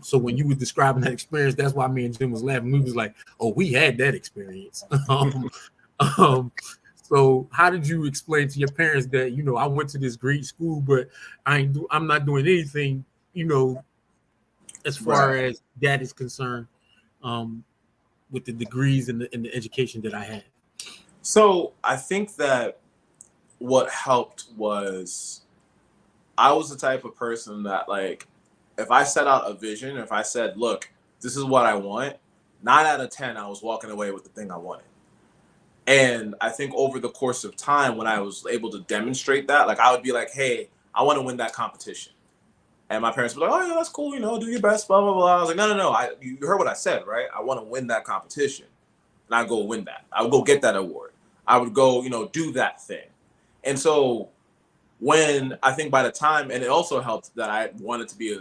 So when you were describing that experience, that's why me and Jim was laughing. We was like, "Oh, we had that experience." So how did you explain to your parents that, you know, I went to this great school, but I'm not doing anything, you know, as far as that is concerned, with the degrees and the education that I had? So I think that what helped was I was the type of person that, like, if I set out a vision, if I said, look, this is what I want, 9 out of 10, I was walking away with the thing I wanted. And I think over the course of time, when I was able to demonstrate that, like, I would be like, hey, I want to win that competition. And my parents were like, oh, yeah, that's cool. You know, do your best, blah, blah, blah. I was like, no. You heard what I said, right? I want to win that competition. And I'd go win that. I would go get that award. I would go, you know, do that thing. And so when I think by the time, and it also helped that I wanted to be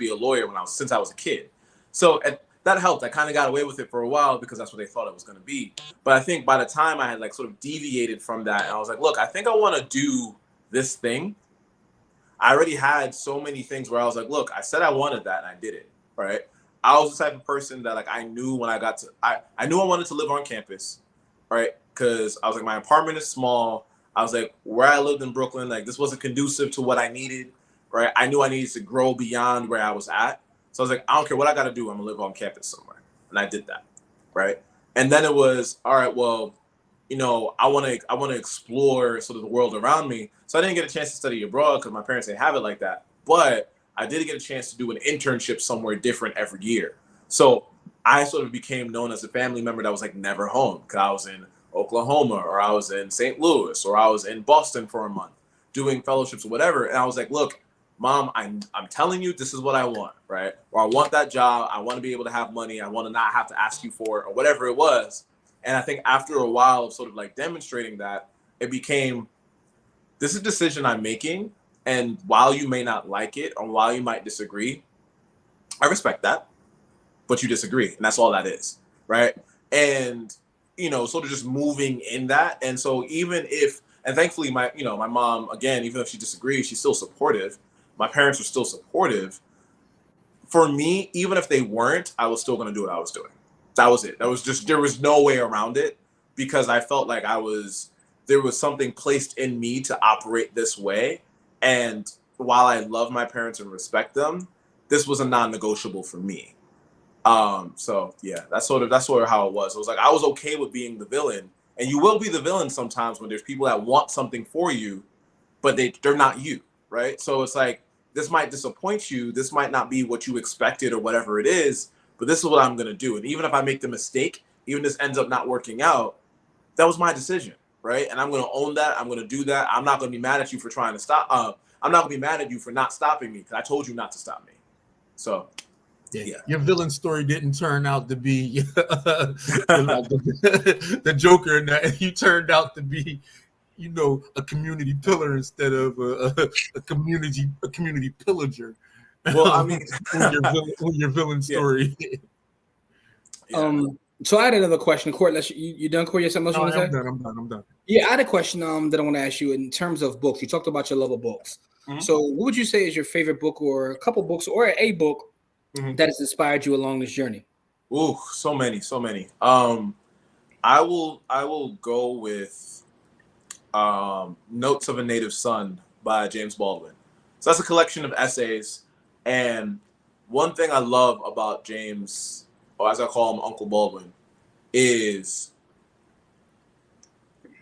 a lawyer since I was a kid. So that helped. I kind of got away with it for a while because that's what they thought it was going to be. But I think by the time I had like sort of deviated from that, and I was like, look, I think I want to do this thing. I already had so many things where I was like, look, I said I wanted that and I did it, right? I was the type of person that, like, I knew when I got to, I knew I wanted to live on campus, right? Because I was like, my apartment is small. I was like, where I lived in Brooklyn, like, this wasn't conducive to what I needed, right? I knew I needed to grow beyond where I was at. So I was like, I don't care what I got to do. I'm going to live on campus somewhere. And I did that, right? And then it was, all right, well, you know, I want to explore sort of the world around me. So I didn't get a chance to study abroad because my parents didn't have it like that. But I did get a chance to do an internship somewhere different every year. So I sort of became known as a family member that was like never home, because I was in Oklahoma, or I was in St. Louis, or I was in Boston for a month doing fellowships or whatever. And I was like, look, Mom, I'm telling you, this is what I want, right? Or I want that job. I want to be able to have money. I want to not have to ask you for it, or whatever it was. And I think after a while of sort of like demonstrating that, it became, this is a decision I'm making. And while you may not like it, or while you might disagree, I respect that, but you disagree. And that's all that is, right? And, you know, sort of just moving in that. And so even if, and thankfully my mom, again, even if she disagrees, she's still supportive. My parents were still supportive. For me, even if they weren't, I was still going to do what I was doing. That was it. That was just, there was no way around it, because I felt like there was something placed in me to operate this way. And while I love my parents and respect them, this was a non-negotiable for me. So yeah, that's sort of how it was. It was like, I was okay with being the villain, and you will be the villain sometimes when there's people that want something for you, but they're not you, right? So it's like, this might disappoint you. This might not be what you expected or whatever it is, but this is what I'm going to do. And even if I make the mistake, even if this ends up not working out, that was my decision, right? And I'm going to own that. I'm going to do that. I'm not going to be mad at you for trying to stop. I'm not going to be mad at you for not stopping me, because I told you not to stop me. So yeah. Your villain story didn't turn out to be the Joker, and you turned out to be, you know, a community pillar instead of a community pillager. Well, I mean, your villain story. Yeah. So I had another question, Court. You done, Court? You have something else you want to say? I'm done. Yeah, I had a question that I want to ask you in terms of books. You talked about your love of books. Mm-hmm. So what would you say is your favorite book, or a couple books, or a book that has inspired you along this journey? Ooh, so many. I will go with Notes of a Native Son by James Baldwin. So that's a collection of essays. And one thing I love about James, or as I call him, Uncle Baldwin, is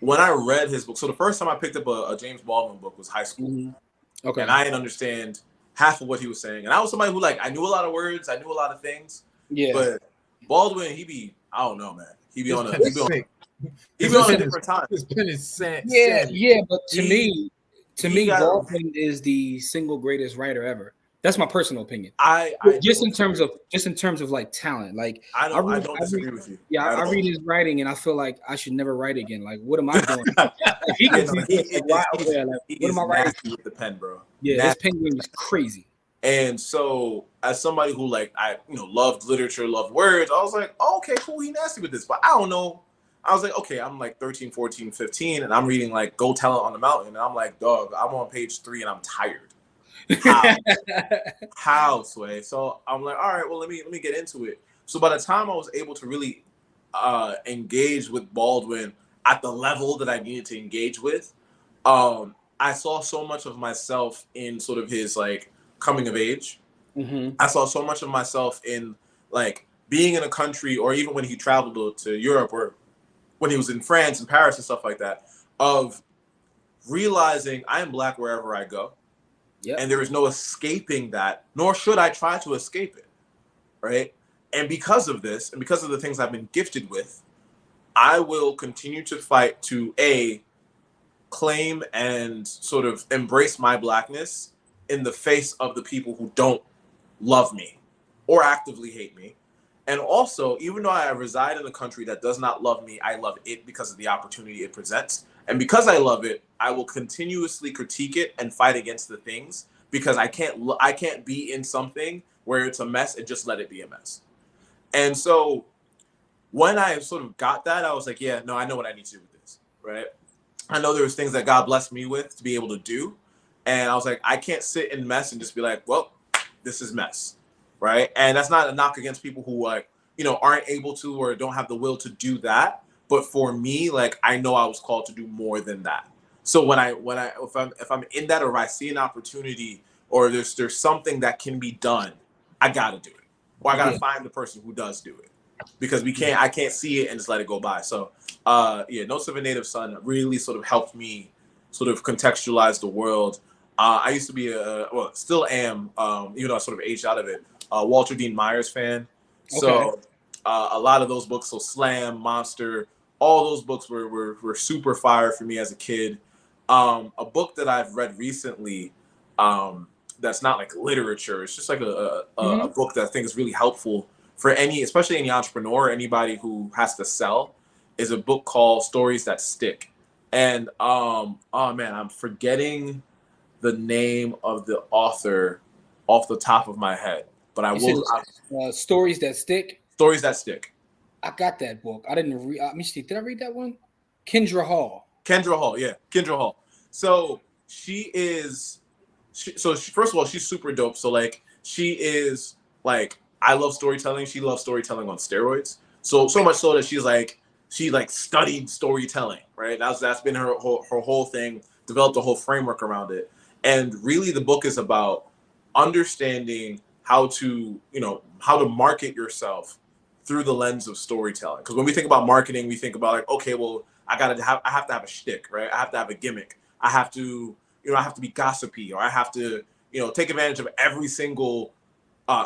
when I read his book. So the first time I picked up a James Baldwin book was high school. Mm-hmm. Okay. And I didn't understand half of what he was saying. And I was somebody who, like, I knew a lot of words, I knew a lot of things. Yeah. But Baldwin, I don't know, man. He be on a different time. His pen is sad. Yeah, but to me, Baldwin is the single greatest writer ever. That's my personal opinion. Just in terms of like talent. Like I don't disagree with you. Yeah, I read his writing and I feel like I should never write again. Like, what am I doing? He what am I writing with the pen, bro? Yeah, his pen game is crazy. And so, as somebody who loved literature, loved words, I was like, oh, okay, cool, he nasty with this. But I don't know. I was like, okay, I'm like 13, 14, 15, and I'm reading like Go Tell It on the Mountain. And I'm like, dog, I'm on page 3 and I'm tired. How, Sway? So I'm like, all right, well, let me get into it. So by the time I was able to really engage with Baldwin at the level that I needed to engage with, I saw so much of myself in sort of his like coming of age. Mm-hmm. I saw so much of myself in like being in a country, or even when he traveled to Europe, or when he was in France and Paris and stuff like that, of realizing I am Black wherever I go. Yep. And there is no escaping that, nor should I try to escape it, right? And because of this, and because of the things I've been gifted with, I will continue to fight to claim and sort of embrace my Blackness in the face of the people who don't love me or actively hate me. And also, even though I reside in a country that does not love me, I love it because of the opportunity it presents. And because I love it, I will continuously critique it and fight against the things, because I can't be in something where it's a mess and just let it be a mess. And so when I sort of got that, I was like, yeah, no, I know what I need to do with this, right? I know there's things that God blessed me with to be able to do. And I was like, I can't sit in mess and just be like, well, this is mess, right? And that's not a knock against people who aren't able to or don't have the will to do that. But for me, like, I know I was called to do more than that. So if I'm in that, or I see an opportunity, or there's something that can be done, I gotta do it, or I gotta find the person who does do it. because I can't see it and just let it go by. So Notes of a Native Son really sort of helped me sort of contextualize the world. I used to be still am, even though I sort of aged out of it, Walter Dean Myers fan. So a lot of those books, so Slam, Monster, all those books were super fire for me as a kid. A book that I've read recently, that's not like literature, it's just like a book that I think is really helpful for especially any entrepreneur, anybody who has to sell, is a book called Stories That Stick. And oh man, I'm forgetting the name of the author off the top of my head, but Stories That Stick. Stories That Stick. I got that book. I didn't read. Let me see. Did I read that one? Kendra Hall. Kendra Hall. So first of all, she's super dope. So like, she is like, I love storytelling. She loves storytelling on steroids. So much so that she studied storytelling, right? That's been her whole thing. Developed a whole framework around it. And really, the book is about understanding how to market yourself through the lens of storytelling. Because when we think about marketing, we think about like, okay, well, I have to have a shtick, right? I have to have a gimmick. I have to be gossipy, or I have to, take advantage of every single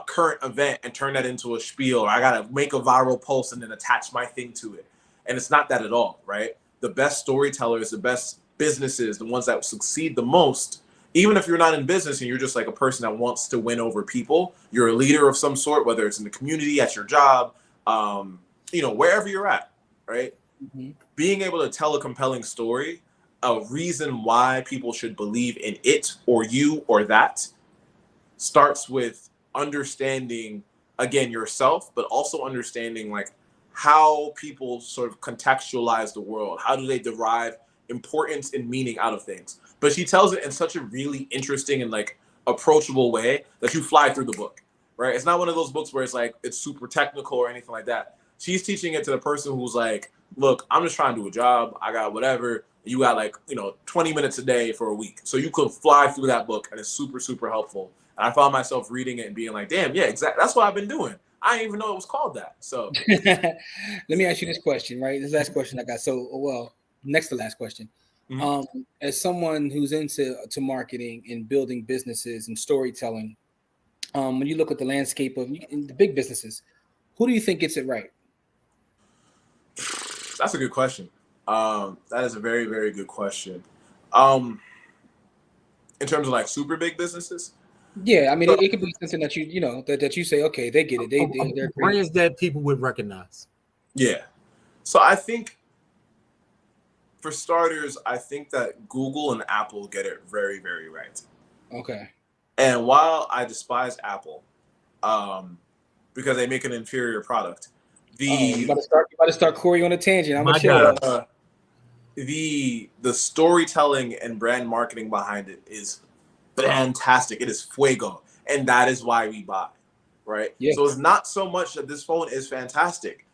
current event and turn that into a spiel, or I got to make a viral post and then attach my thing to it. And it's not that at all, right? The best storytellers, the best businesses, the ones that succeed the most, even if you're not in business and you're just like a person that wants to win over people, you're a leader of some sort, whether it's in the community, at your job, wherever you're at, right? Mm-hmm. Being able to tell a compelling story, a reason why people should believe in it or you or that, starts with understanding, again, yourself, but also understanding like how people sort of contextualize the world. How do they derive importance and meaning out of things? But she tells it in such a really interesting and like approachable way that you fly through the book, right? It's not one of those books where it's like, it's super technical or anything like that. She's teaching it to the person who's like, look, I'm just trying to do a job. I got whatever. You got like, 20 minutes a day for a week. So you could fly through that book, and it's super, super helpful. And I found myself reading it and being like, damn, yeah, exactly. That's what I've been doing. I didn't even know it was called that. So let me ask you this question, right? This last question I got. Next to last question. Mm-hmm. As someone who's into marketing and building businesses and storytelling, when you look at the landscape of the big businesses, who do you think gets it right? That's a good question. That is a very, very good question. In terms of like super big businesses? Yeah, I mean, it could be something that that you say, okay, they get it. They're brands that people would recognize. Yeah. So I think, for starters, I think that Google and Apple get it very, very right. Okay. And while I despise Apple, because they make an inferior product, you about to start Corey on a tangent. I'm gonna chill. The storytelling and brand marketing behind it is fantastic. It is fuego, and that is why we buy, right? Yeah. So it's not so much that this phone is fantastic.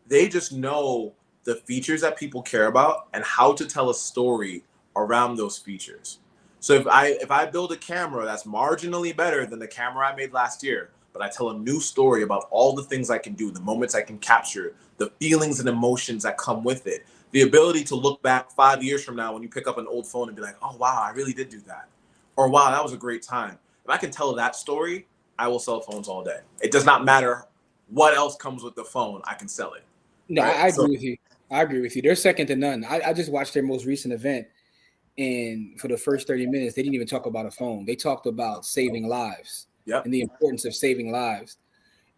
They just know the features that people care about and how to tell a story around those features. So if I build a camera that's marginally better than the camera I made last year, but I tell a new story about all the things I can do, the moments I can capture, the feelings and emotions that come with it, the ability to look back 5 years from now when you pick up an old phone and be like, oh, wow, I really did do that. Or, wow, that was a great time. If I can tell that story, I will sell phones all day. It does not matter what else comes with the phone. I can sell it. No, right? I agree with you. I agree with you. They're second to none. I just watched their most recent event, and for the first 30 minutes, they didn't even talk about a phone. They talked about saving lives and the importance of saving lives.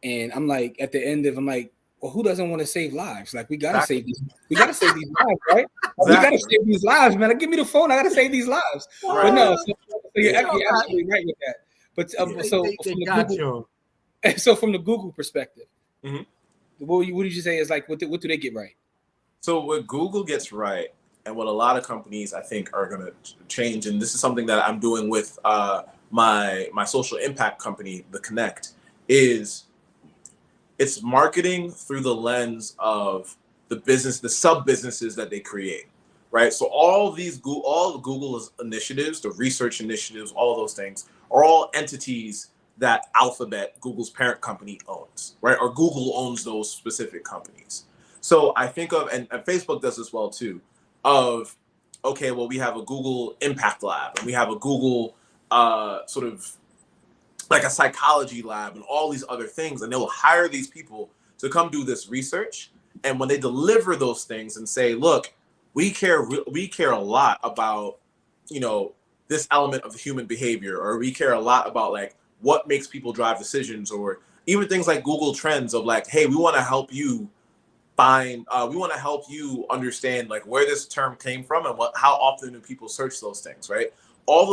And I'm like, at the end of, I'm like, well, who doesn't want to save lives? Like, we gotta save these. We gotta save these lives, right? Exactly. We gotta save these lives, man. Like, give me the phone. I gotta save these lives. Right. But no, so you're absolutely right with that. But so from the Google perspective, mm-hmm. what did you say is like, what do they get right? So what Google gets right, and what a lot of companies I think are going to change, and this is something that I'm doing with my social impact company, The Connect, is it's marketing through the lens of the sub businesses that they create, right? So all the Google's initiatives, the research initiatives, all of those things are all entities that Alphabet, Google's parent company, owns, right? Or Google owns those specific companies. So I think of, and Facebook does this well too, of, okay, well, we have a Google Impact Lab, and we have a Google sort of like a psychology lab and all these other things, and they'll hire these people to come do this research. And when they deliver those things and say, look, we care a lot about, you know, this element of human behavior, or we care a lot about like what makes people drive decisions, or even things like Google Trends of like, hey, we want to help you find, we want to help you understand like where this term came from and how often do people search those things, right? All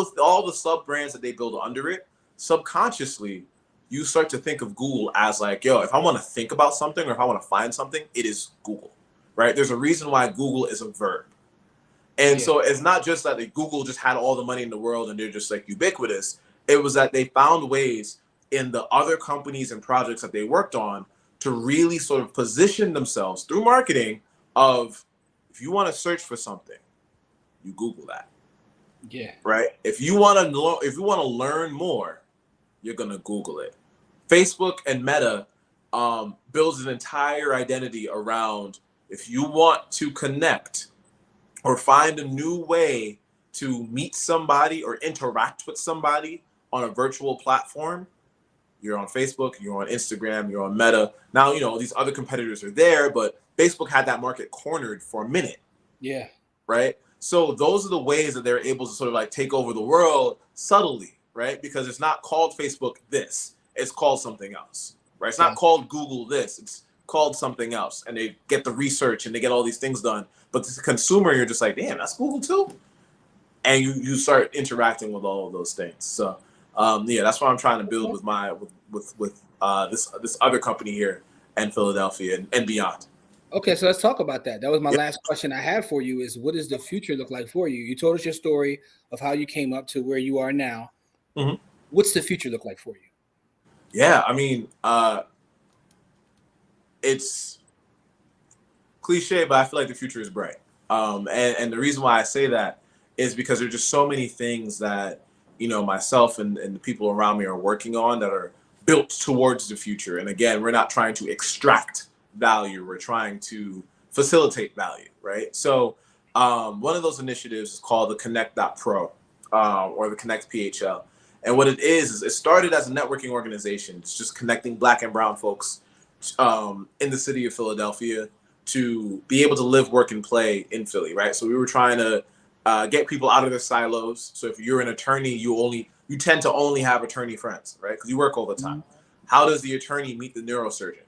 the sub brands that they build under it, subconsciously, you start to think of Google as like, yo, if I want to think about something or if I want to find something, it is Google, right? There's a reason why Google is a verb. And so it's not just that like, Google just had all the money in the world and they're just like ubiquitous. It was that they found ways in the other companies and projects that they worked on to really sort of position themselves through marketing of, if you want to search for something, you Google that. Yeah. Right. If you want to learn more, you're gonna Google it. Facebook and Meta builds an entire identity around, if you want to connect or find a new way to meet somebody or interact with somebody on a virtual platform, you're on Facebook, you're on Instagram, you're on Meta. Now, you know, these other competitors are there, but Facebook had that market cornered for a minute. Yeah. Right. So those are the ways that they're able to sort of like take over the world subtly, right? Because it's not called Facebook this, it's called something else, right? It's not called Google this, it's called something else. And they get the research and they get all these things done. But to the consumer, you're just like, damn, that's Google too. And you start interacting with all of those things. So yeah, that's what I'm trying to build with my with this other company here in Philadelphia and beyond. Okay, so let's talk about that. That was my last question I had for you, is what does the future look like for you? You told us your story of how you came up to where you are now. Mm-hmm. What's the future look like for you? Yeah, I mean, it's cliche, but I feel like the future is bright. And the reason why I say that is because there's just so many things that, you know, myself and the people around me are working on that are built towards the future. And again, we're not trying to extract value, we're trying to facilitate value, right? So one of those initiatives is called the Connect.pro or the Connect PHL. And what it is it started as a networking organization. It's just connecting Black and brown folks in the city of Philadelphia to be able to live, work, and play in Philly, right? So we were trying to get people out of their silos. So if you're an attorney, you tend to only have attorney friends, right? Because you work all the time. How does the attorney meet the neurosurgeon?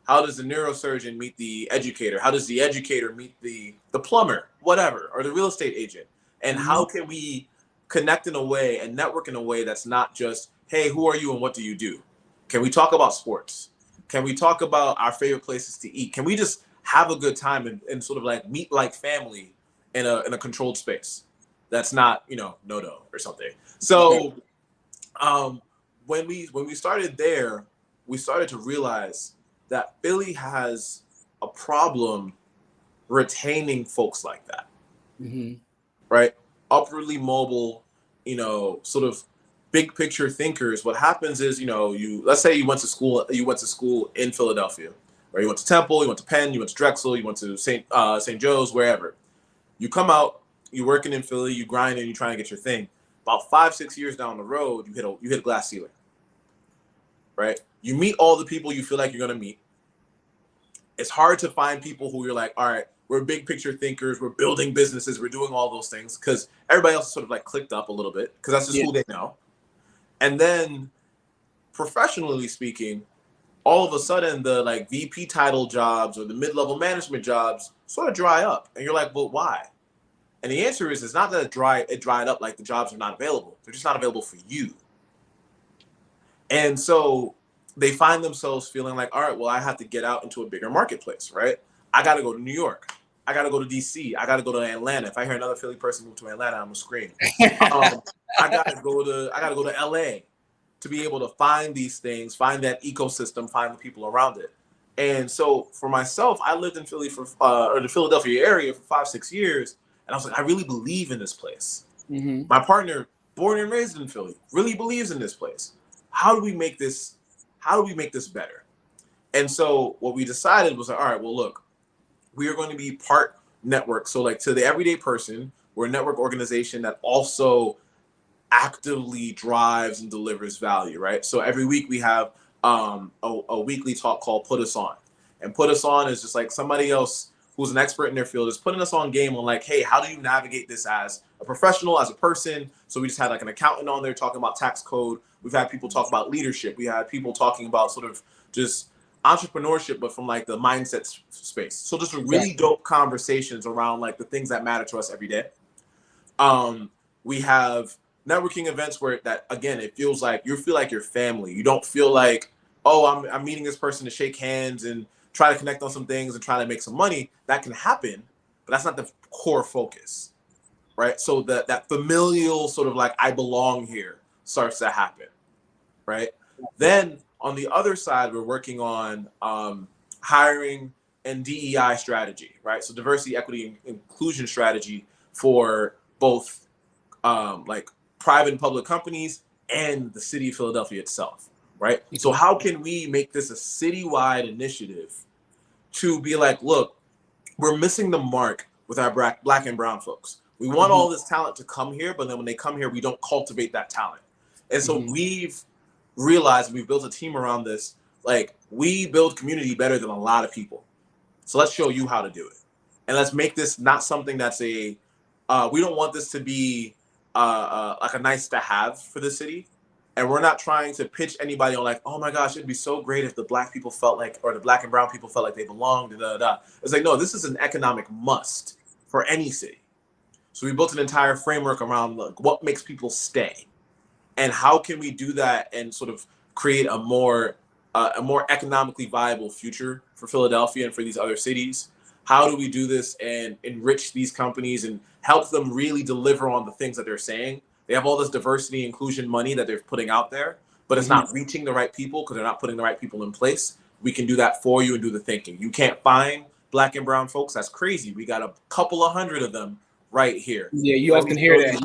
How does the neurosurgeon meet the educator? How does the educator meet the plumber, whatever, or the real estate agent? And how can we connect in a way and network in a way that's not just, hey, who are you and what do you do? Can we talk about sports? Can we talk about our favorite places to eat? Can we just have a good time and sort of like meet like family in a controlled space that's not, you know, no or something? So when we started there, we started to realize that Philly has a problem retaining folks like that, right? Upwardly mobile, you know, sort of big picture thinkers. What happens is, you know, let's say you went to school in Philadelphia, or you went to Temple, you went to Penn, you went to Drexel, you went to St. Joe's, wherever. You come out, you're working in Philly, you grind and you trying to get your thing. About 5-6 years down the road, you hit a glass ceiling, right? You meet all the people you feel like you're gonna meet. It's hard to find people who you're like, all right, we're big picture thinkers, we're building businesses, we're doing all those things, because everybody else is sort of like clicked up a little bit, because that's just who they know. And then professionally speaking, all of a sudden the like VP title jobs or the mid-level management jobs sort of dry up. And you're like, well, why? And the answer is, it's not that it dried up like the jobs are not available. They're just not available for you. And so they find themselves feeling like, all right, well, I have to get out into a bigger marketplace, right? I got to go to New York. I got to go to DC. I got to go to Atlanta. If I hear another Philly person move to Atlanta, I'm gonna scream. I got to go to LA to be able to find these things, find that ecosystem, find the people around it. And so for myself, I lived in Philly or the Philadelphia area for 5-6 years. And I was like, I really believe in this place. My partner, born and raised in Philly, really believes in this place. how do we make this better? And so what we decided was, all right, well, look, we are going to be part network. So like to the everyday person, we're a network organization that also actively drives and delivers value, right? So every week we have a weekly talk called Put Us On. And Put Us On is just like somebody else who's an expert in their field is putting us on game on like, hey, how do you navigate this as a professional, as a person? So we just had like an accountant on there talking about tax code. We've had people talk about leadership. We had people talking about sort of just entrepreneurship, but from like the mindset space. So just really dope conversations around like the things that matter to us every day. We have networking events where that, again, it feels like you feel like your family. You don't feel like, oh, I'm meeting this person to shake hands and try to connect on some things and try to make some money. That can happen, but that's not the core focus, right? So that familial sort of like, I belong here starts to happen, right? Then on the other side, we're working on hiring and DEI strategy, right? So diversity, equity, and inclusion strategy for both like private and public companies and the city of Philadelphia itself, right? So how can we make this a citywide initiative to be like, look, we're missing the mark with our black and brown folks. We want all this talent to come here, but then when they come here, we don't cultivate that talent. And so we've realized, we've built a team around this, like we build community better than a lot of people. So let's show you how to do it. And let's make this not something that's we don't want this to be like a nice to have for the city. And we're not trying to pitch anybody on like, oh my gosh, it'd be so great if the black people felt like, or the black and brown people felt like they belonged. It's like, no, this is an economic must for any city. So we built an entire framework around like, what makes people stay, and how can we do that and sort of create a more economically viable future for Philadelphia and for these other cities. How do we do this and enrich these companies and help them really deliver on the things that they're saying? They have all this diversity, inclusion money that they're putting out there, but it's not reaching the right people because they're not putting the right people in place. We can do that for you and do the thinking. You can't find black and brown folks. That's crazy. We got a couple of hundred of them right here. Yeah, you often hear that.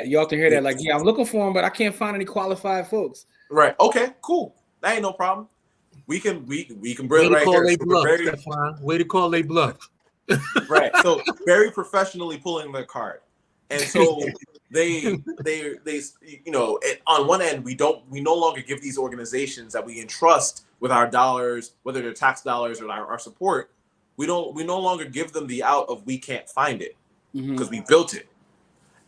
You often hear that. Like, yeah, I'm looking for them, but I can't find any qualified folks. Right. Okay, cool. That ain't no problem. We can bring it right here. Way to call they bluff. Right. So very professionally pulling their card. And so they you know, on one end, we no longer give these organizations that we entrust with our dollars, whether they're tax dollars or our support, we no longer give them the out of we can't find it because we built it.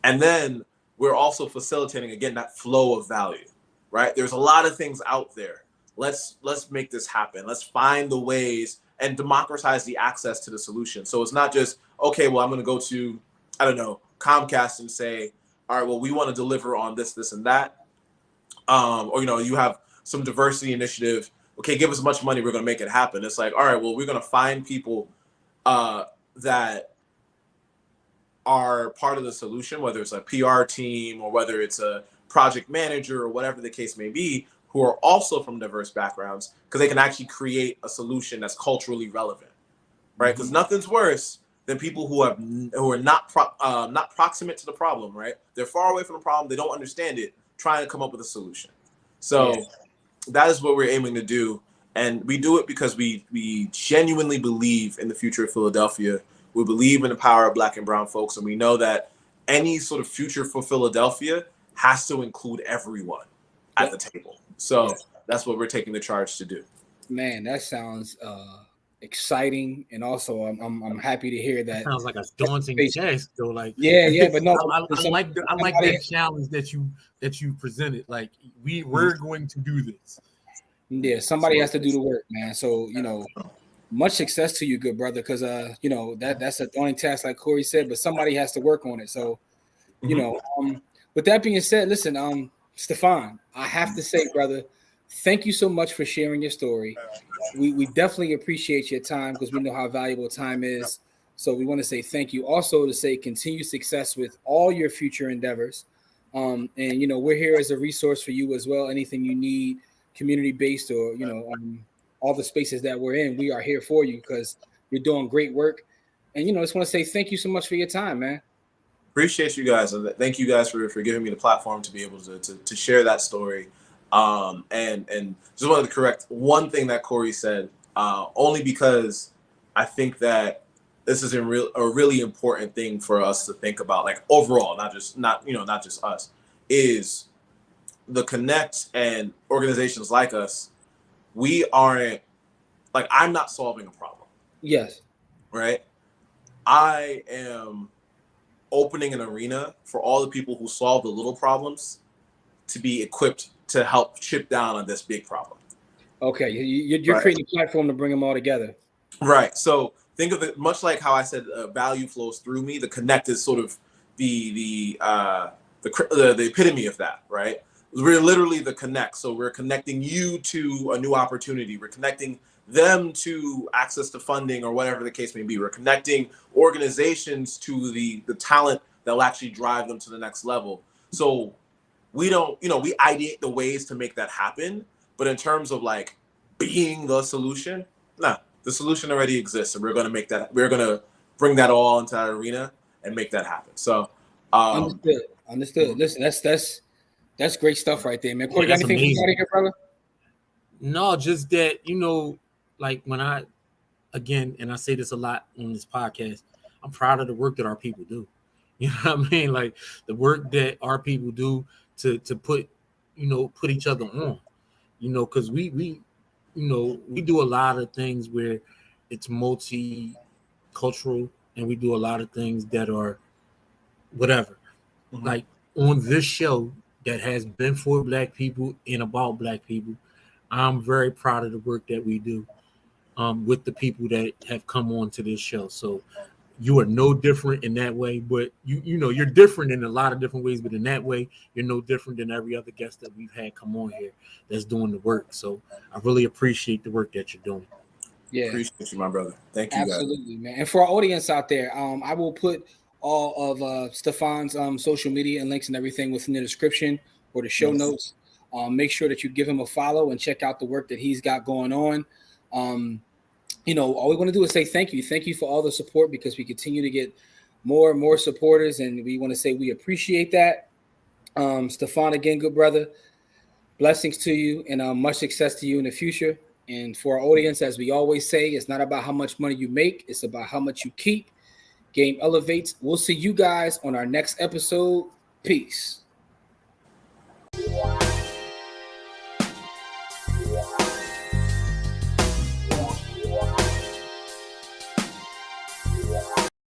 And then we're also facilitating, again, that flow of value, right? There's a lot of things out there. Let's make this happen. Let's find the ways and democratize the access to the solution. So it's not just, okay, well, I'm going to go to, I don't know, Comcast and say, all right, well, we want to deliver on this, this, and that. Or, you know, you have some diversity initiative. Okay, give us much money. We're going to make it happen. It's like, all right, well, we're going to find people that are part of the solution, whether it's a PR team or whether it's a project manager or whatever the case may be, who are also from diverse backgrounds, because they can actually create a solution that's culturally relevant, right? Because nothing's worse than people who are not proximate to the problem, right? They're far away from the problem, they don't understand it, trying to come up with a solution. So that is what we're aiming to do, and we do it because we genuinely believe in the future of Philadelphia. We believe in the power of black and brown folks, and we know that any sort of future for Philadelphia has to include everyone at the table. So that's what we're taking the charge to do. Man, that sounds exciting, and also I'm happy to hear that. Sounds like a daunting task, though. Like, but no, I like that challenge that you presented. Like, we're going to do this. Yeah, somebody has to do the work, man. So, you know, much success to you, good brother, because you know, that's a daunting task, like Corey said, but somebody has to work on it. So, you know, with that being said, listen, Stephon, I have to say, brother, thank you so much for sharing your story. We definitely appreciate your time because we know how valuable time is. So we want to say thank you. Also to say continued success with all your future endeavors. And, you know, we're here as a resource for you as well. Anything you need, community-based or, you know, all the spaces that we're in, we are here for you because you're doing great work. And, you know, I just want to say thank you so much for your time, man. Appreciate you guys. Thank you guys for giving me the platform to be able to share that story. And just wanted to correct one thing that Corey said, only because I think that this is a really important thing for us to think about, like overall, not just us, is the Connect and organizations like us. We aren't, like, I'm not solving a problem. Yes. Right. I am opening an arena for all the people who solve the little problems to be equipped to help chip down on this big problem. Okay, you're creating a platform to bring them all together. Right. So think of it much like how I said value flows through me. The Connect is sort of the epitome of that, right? We're literally the Connect. So we're connecting you to a new opportunity. We're connecting them to access to funding or whatever the case may be. We're connecting organizations to the talent that will actually drive them to the next level. So we don't, we ideate the ways to make that happen. But in terms of like being the solution, nah, the solution already exists. And we're going to bring that all into our arena and make that happen. So understood. Mm-hmm. Listen, that's great stuff right there, man. Corey, Yeah, got anything for you here, brother? No, just that, like when I say this a lot on this podcast, I'm proud of the work that our people do. You know what I mean? Like the work that our people do to put each other on, because we do a lot of things where it's multicultural, and we do a lot of things that are whatever. Mm-hmm. Like on this show that has been for Black people and about Black people, I'm very proud of the work that we do with the people that have come on to this show. So you are no different in that way, but you're different in a lot of different ways, but in that way, you're no different than every other guest that we've had come on here that's doing the work. So I really appreciate the work that you're doing. Yeah. Appreciate you, my brother. Thank you. Absolutely, man. And for our audience out there, I will put all of Stephon's social media and links and everything within the description or the show notes. Make sure that you give him a follow and check out the work that he's got going on. All we want to do is say thank you. Thank you for all the support, because we continue to get more and more supporters, and we want to say we appreciate that. Stephon, again, good brother, blessings to you, and much success to you in the future. And for our audience, as we always say, it's not about how much money you make, it's about how much you keep. Game elevates. We'll see you guys on our next episode. Peace.